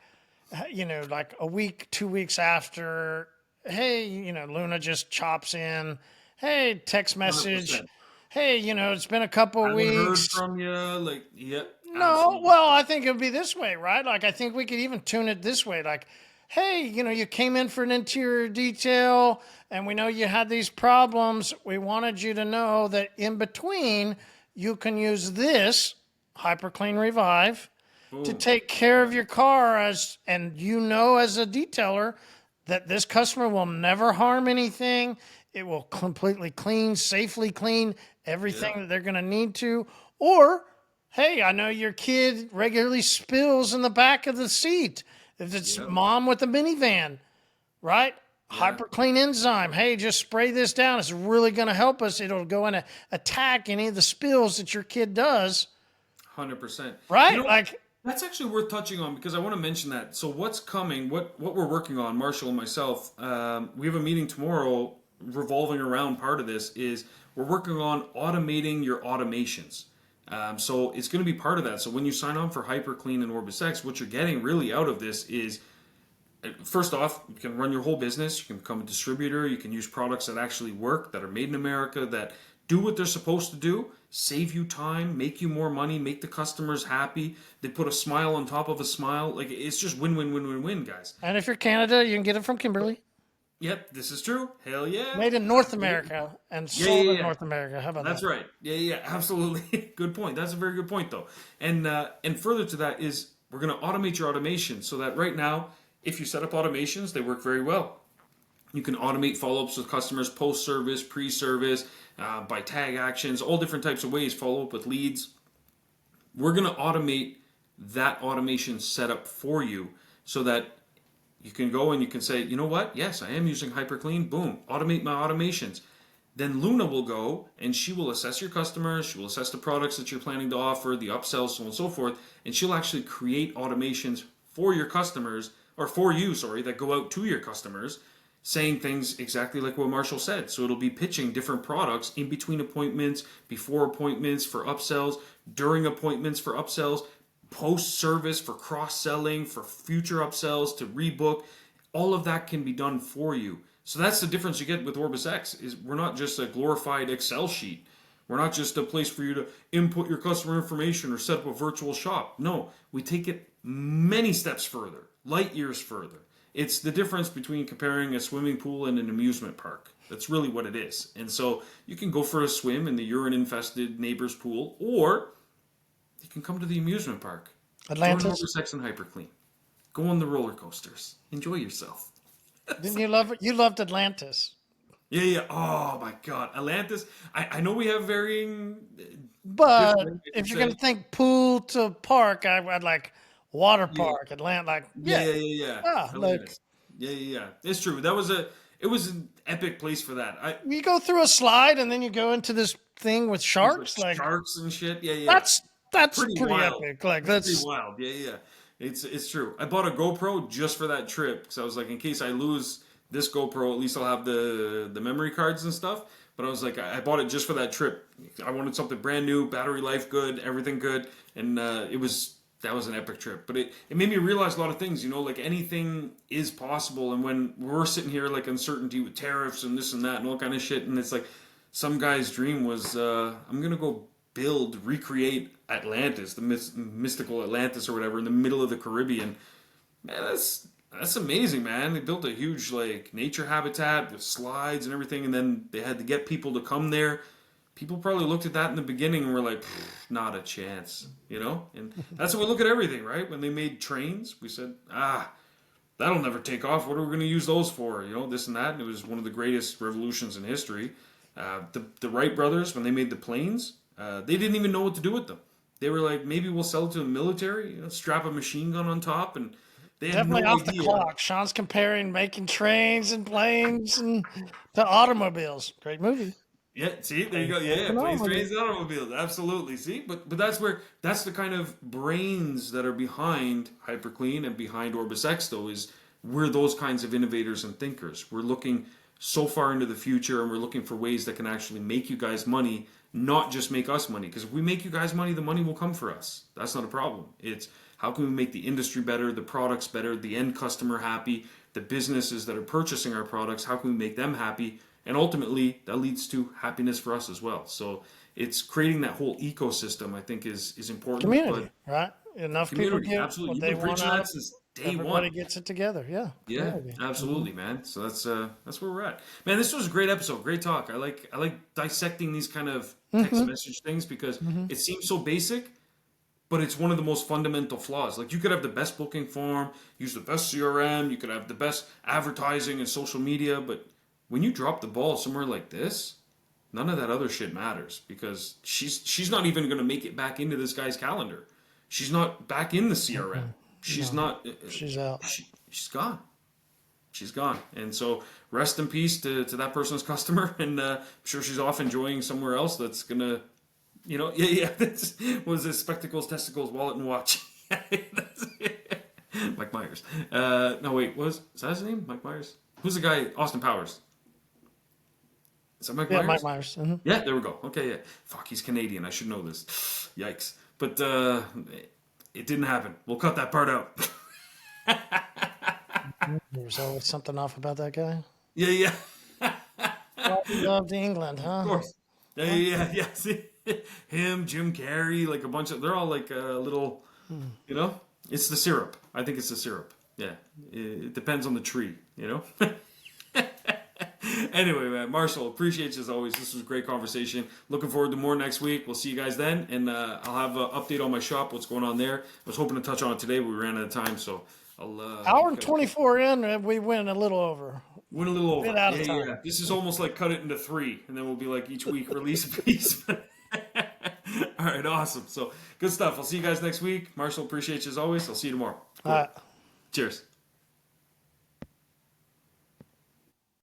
like a week, 2 weeks after. Hey, Luna just chops in. Hey, text message. 100%. Hey, it's been a couple of Haven't heard weeks. from you. Like, yep, No, absolutely. well, I think it would be this way, right? Like, I think we could even tune it this way. Like, hey, you came in for an interior detail and we know you had these problems. We wanted you to know that in between, you can use this HyperClean Revive to Boom. take care of your car and as a detailer that this customer will never harm anything. It will completely clean, safely clean everything Yeah, that they're going to need to. Or, hey, I know your kid regularly spills in the back of the seat. If it's yeah, mom with a minivan, right? yeah. Hyper clean enzyme. Hey, just spray this down. It's really going to help us. It'll go in and attack any of the spills that your kid does, 100%. You right? know, Like, that's actually worth touching on because I want to mention that. So what's coming? What we're working on, Marshall and myself. We have a meeting tomorrow revolving around part of this. Is we're working on automating your automations. So it's going to be part of that. So when you sign on for HyperClean and OrbisX, what you're getting really out of this is, first off, you can run your whole business. You can become a distributor. You can use products that actually work, that are made in America, that do what they're supposed to do, save you time, make you more money, make the customers happy. They put a smile on top of a smile. Like, it's just win, win, win, win, win, guys. and if you're Canada, you can get it from Kimberly. Yep, this is true. Hell yeah. Made in North America and Yeah, sold yeah, in yeah. North America. How about That's that? right. Yeah, yeah, absolutely. Good point. That's a very good point, though. And further to that is we're going to automate your automation so that right now, if you set up automations, they work very well. You can automate follow-ups with customers post-service, pre-service, by tag actions, all different types of ways. Follow up with leads. We're going to automate that automation setup for you so that You can go and you can say, you know what? Yes, I am using HyperClean. Boom, automate my automations. Then Luna will go and she will assess your customers. She will assess the products that you're planning to offer, the upsells, so on and so forth. And she'll actually create automations for your customers, or for you, sorry, that go out to your customers, saying things exactly like what Marshall said. So it'll be pitching different products in between appointments, before appointments for upsells, during appointments for upsells, post service for cross selling, for future upsells, to rebook. All of that can be done for you. So that's the difference you get with OrbisX. Is we're not just a glorified Excel sheet. We're not just a place for you to input your customer information or set up a virtual shop. No, we take it many steps further, light years further. It's the difference between comparing a swimming pool and an amusement park. That's really what it is. And so you can go for a swim in the urine-infested neighbor's pool, or you can come to the amusement park. Atlantis. Join OrbisX and HyperClean. Go on the roller coasters. Enjoy yourself. Didn't you love it? You loved Atlantis. Yeah, yeah. Oh my God, Atlantis. I know we have varying. But different, if you're going to think pool to park, I'd like water park, Atlanta. Like, yeah. Ah, like Atlantis. Yeah. It's true. It was an epic place for that. you go through a slide and then you go into this thing with sharks. Like sharks and shit. Yeah. That's Pretty pretty wild. epic. Like Pretty that's wild. Yeah. It's true. I bought a GoPro just for that trip because I was like, in case I lose this GoPro, at least I'll have the memory cards and stuff. But I was like, I bought it just for that trip. I wanted something brand new, battery life good, everything good, and that was an epic trip. But it made me realize a lot of things. You know, like anything is possible. And when we're sitting here like uncertainty with tariffs and this and that and all kind of shit, and it's like some guy's dream was, I'm gonna go recreate Atlantis, the mystical Atlantis or whatever, in the middle of the Caribbean. Man, that's amazing, man. They built a huge like nature habitat with slides and everything, and then they had to get people to come there. People probably looked at that in the beginning and were like, not a chance, you know? And that's how we look at everything, right? When they made trains, we said, that'll never take off. What are we going to use those for? You know, this and that. And it was one of the greatest revolutions in history. The Wright brothers, when they made the planes, they didn't even know what to do with them. They were like, maybe we'll sell it to the military, you know, strap a machine gun on top, and they had definitely no off idea. the clock. Sean's comparing making trains and planes and to automobiles. Great movie. Yeah, see, there you go. Yeah, planes, trains, and automobiles. Absolutely. See, but that's the kind of brains that are behind HyperClean and behind OrbisX, though, is we're those kinds of innovators and thinkers. We're looking so far into the future, and we're looking for ways that can actually make you guys money, not just make us money. Because if we make you guys money, the money will come for us. That's not a problem. It's how can we make the industry better, the products better, the end customer happy, the businesses that are purchasing our products, how can we make them happy? And ultimately, that leads to happiness for us as well. So it's creating that whole ecosystem, I think, is important. Community, right? Enough people get absolutely. what You've they been want preaching out that of since day everybody one. gets it together. Yeah. Yeah, Community. absolutely, man. So that's where we're at. Man, this was a great episode. Great talk. I like dissecting these kind of text message things because it seems so basic, but it's one of the most fundamental flaws. Like you could have the best booking form, use the best CRM, you could have the best advertising and social media, but when you drop the ball somewhere like this, none of that other shit matters because she's not even going to make it back into this guy's calendar. She's not back in the CRM. She's not. She's out. She's gone. She's gone. And so rest in peace to that person's customer. And I'm sure she's off enjoying somewhere else that's going to, you know, yeah. What was it? Spectacles, testicles, wallet, and watch. That's it. Mike Myers. No, wait. Is that his name? Mike Myers? Who's the guy? Austin Powers. Is that Mike Myers? Yeah, Mike Myers. Mm-hmm. Yeah, there we go. Okay, yeah. Fuck, he's Canadian. I should know this. Yikes. But it didn't happen. We'll cut that part out. There's always something off about that guy. Yeah. Well, he loved England, huh? Of course. Yeah. See, him, Jim Carrey, like a bunch of. They're all like a little. You know, it's the syrup. I think it's the syrup. Yeah, it depends on the tree. You know. Anyway, man, Marshall, appreciate you as always. This was a great conversation. Looking forward to more next week. We'll see you guys then, and I'll have an update on my shop, what's going on there. I was hoping to touch on it today, but we ran out of time, so I'll... Hour and 24 in, we went a little over. Went a little over. Bit out of time. Yeah. This is almost like cut it into 3, and then we'll be like each week release a piece. All right, awesome. So, good stuff. I'll see you guys next week. Marshall, appreciate you as always. I'll see you tomorrow. Cool. All right. Cheers.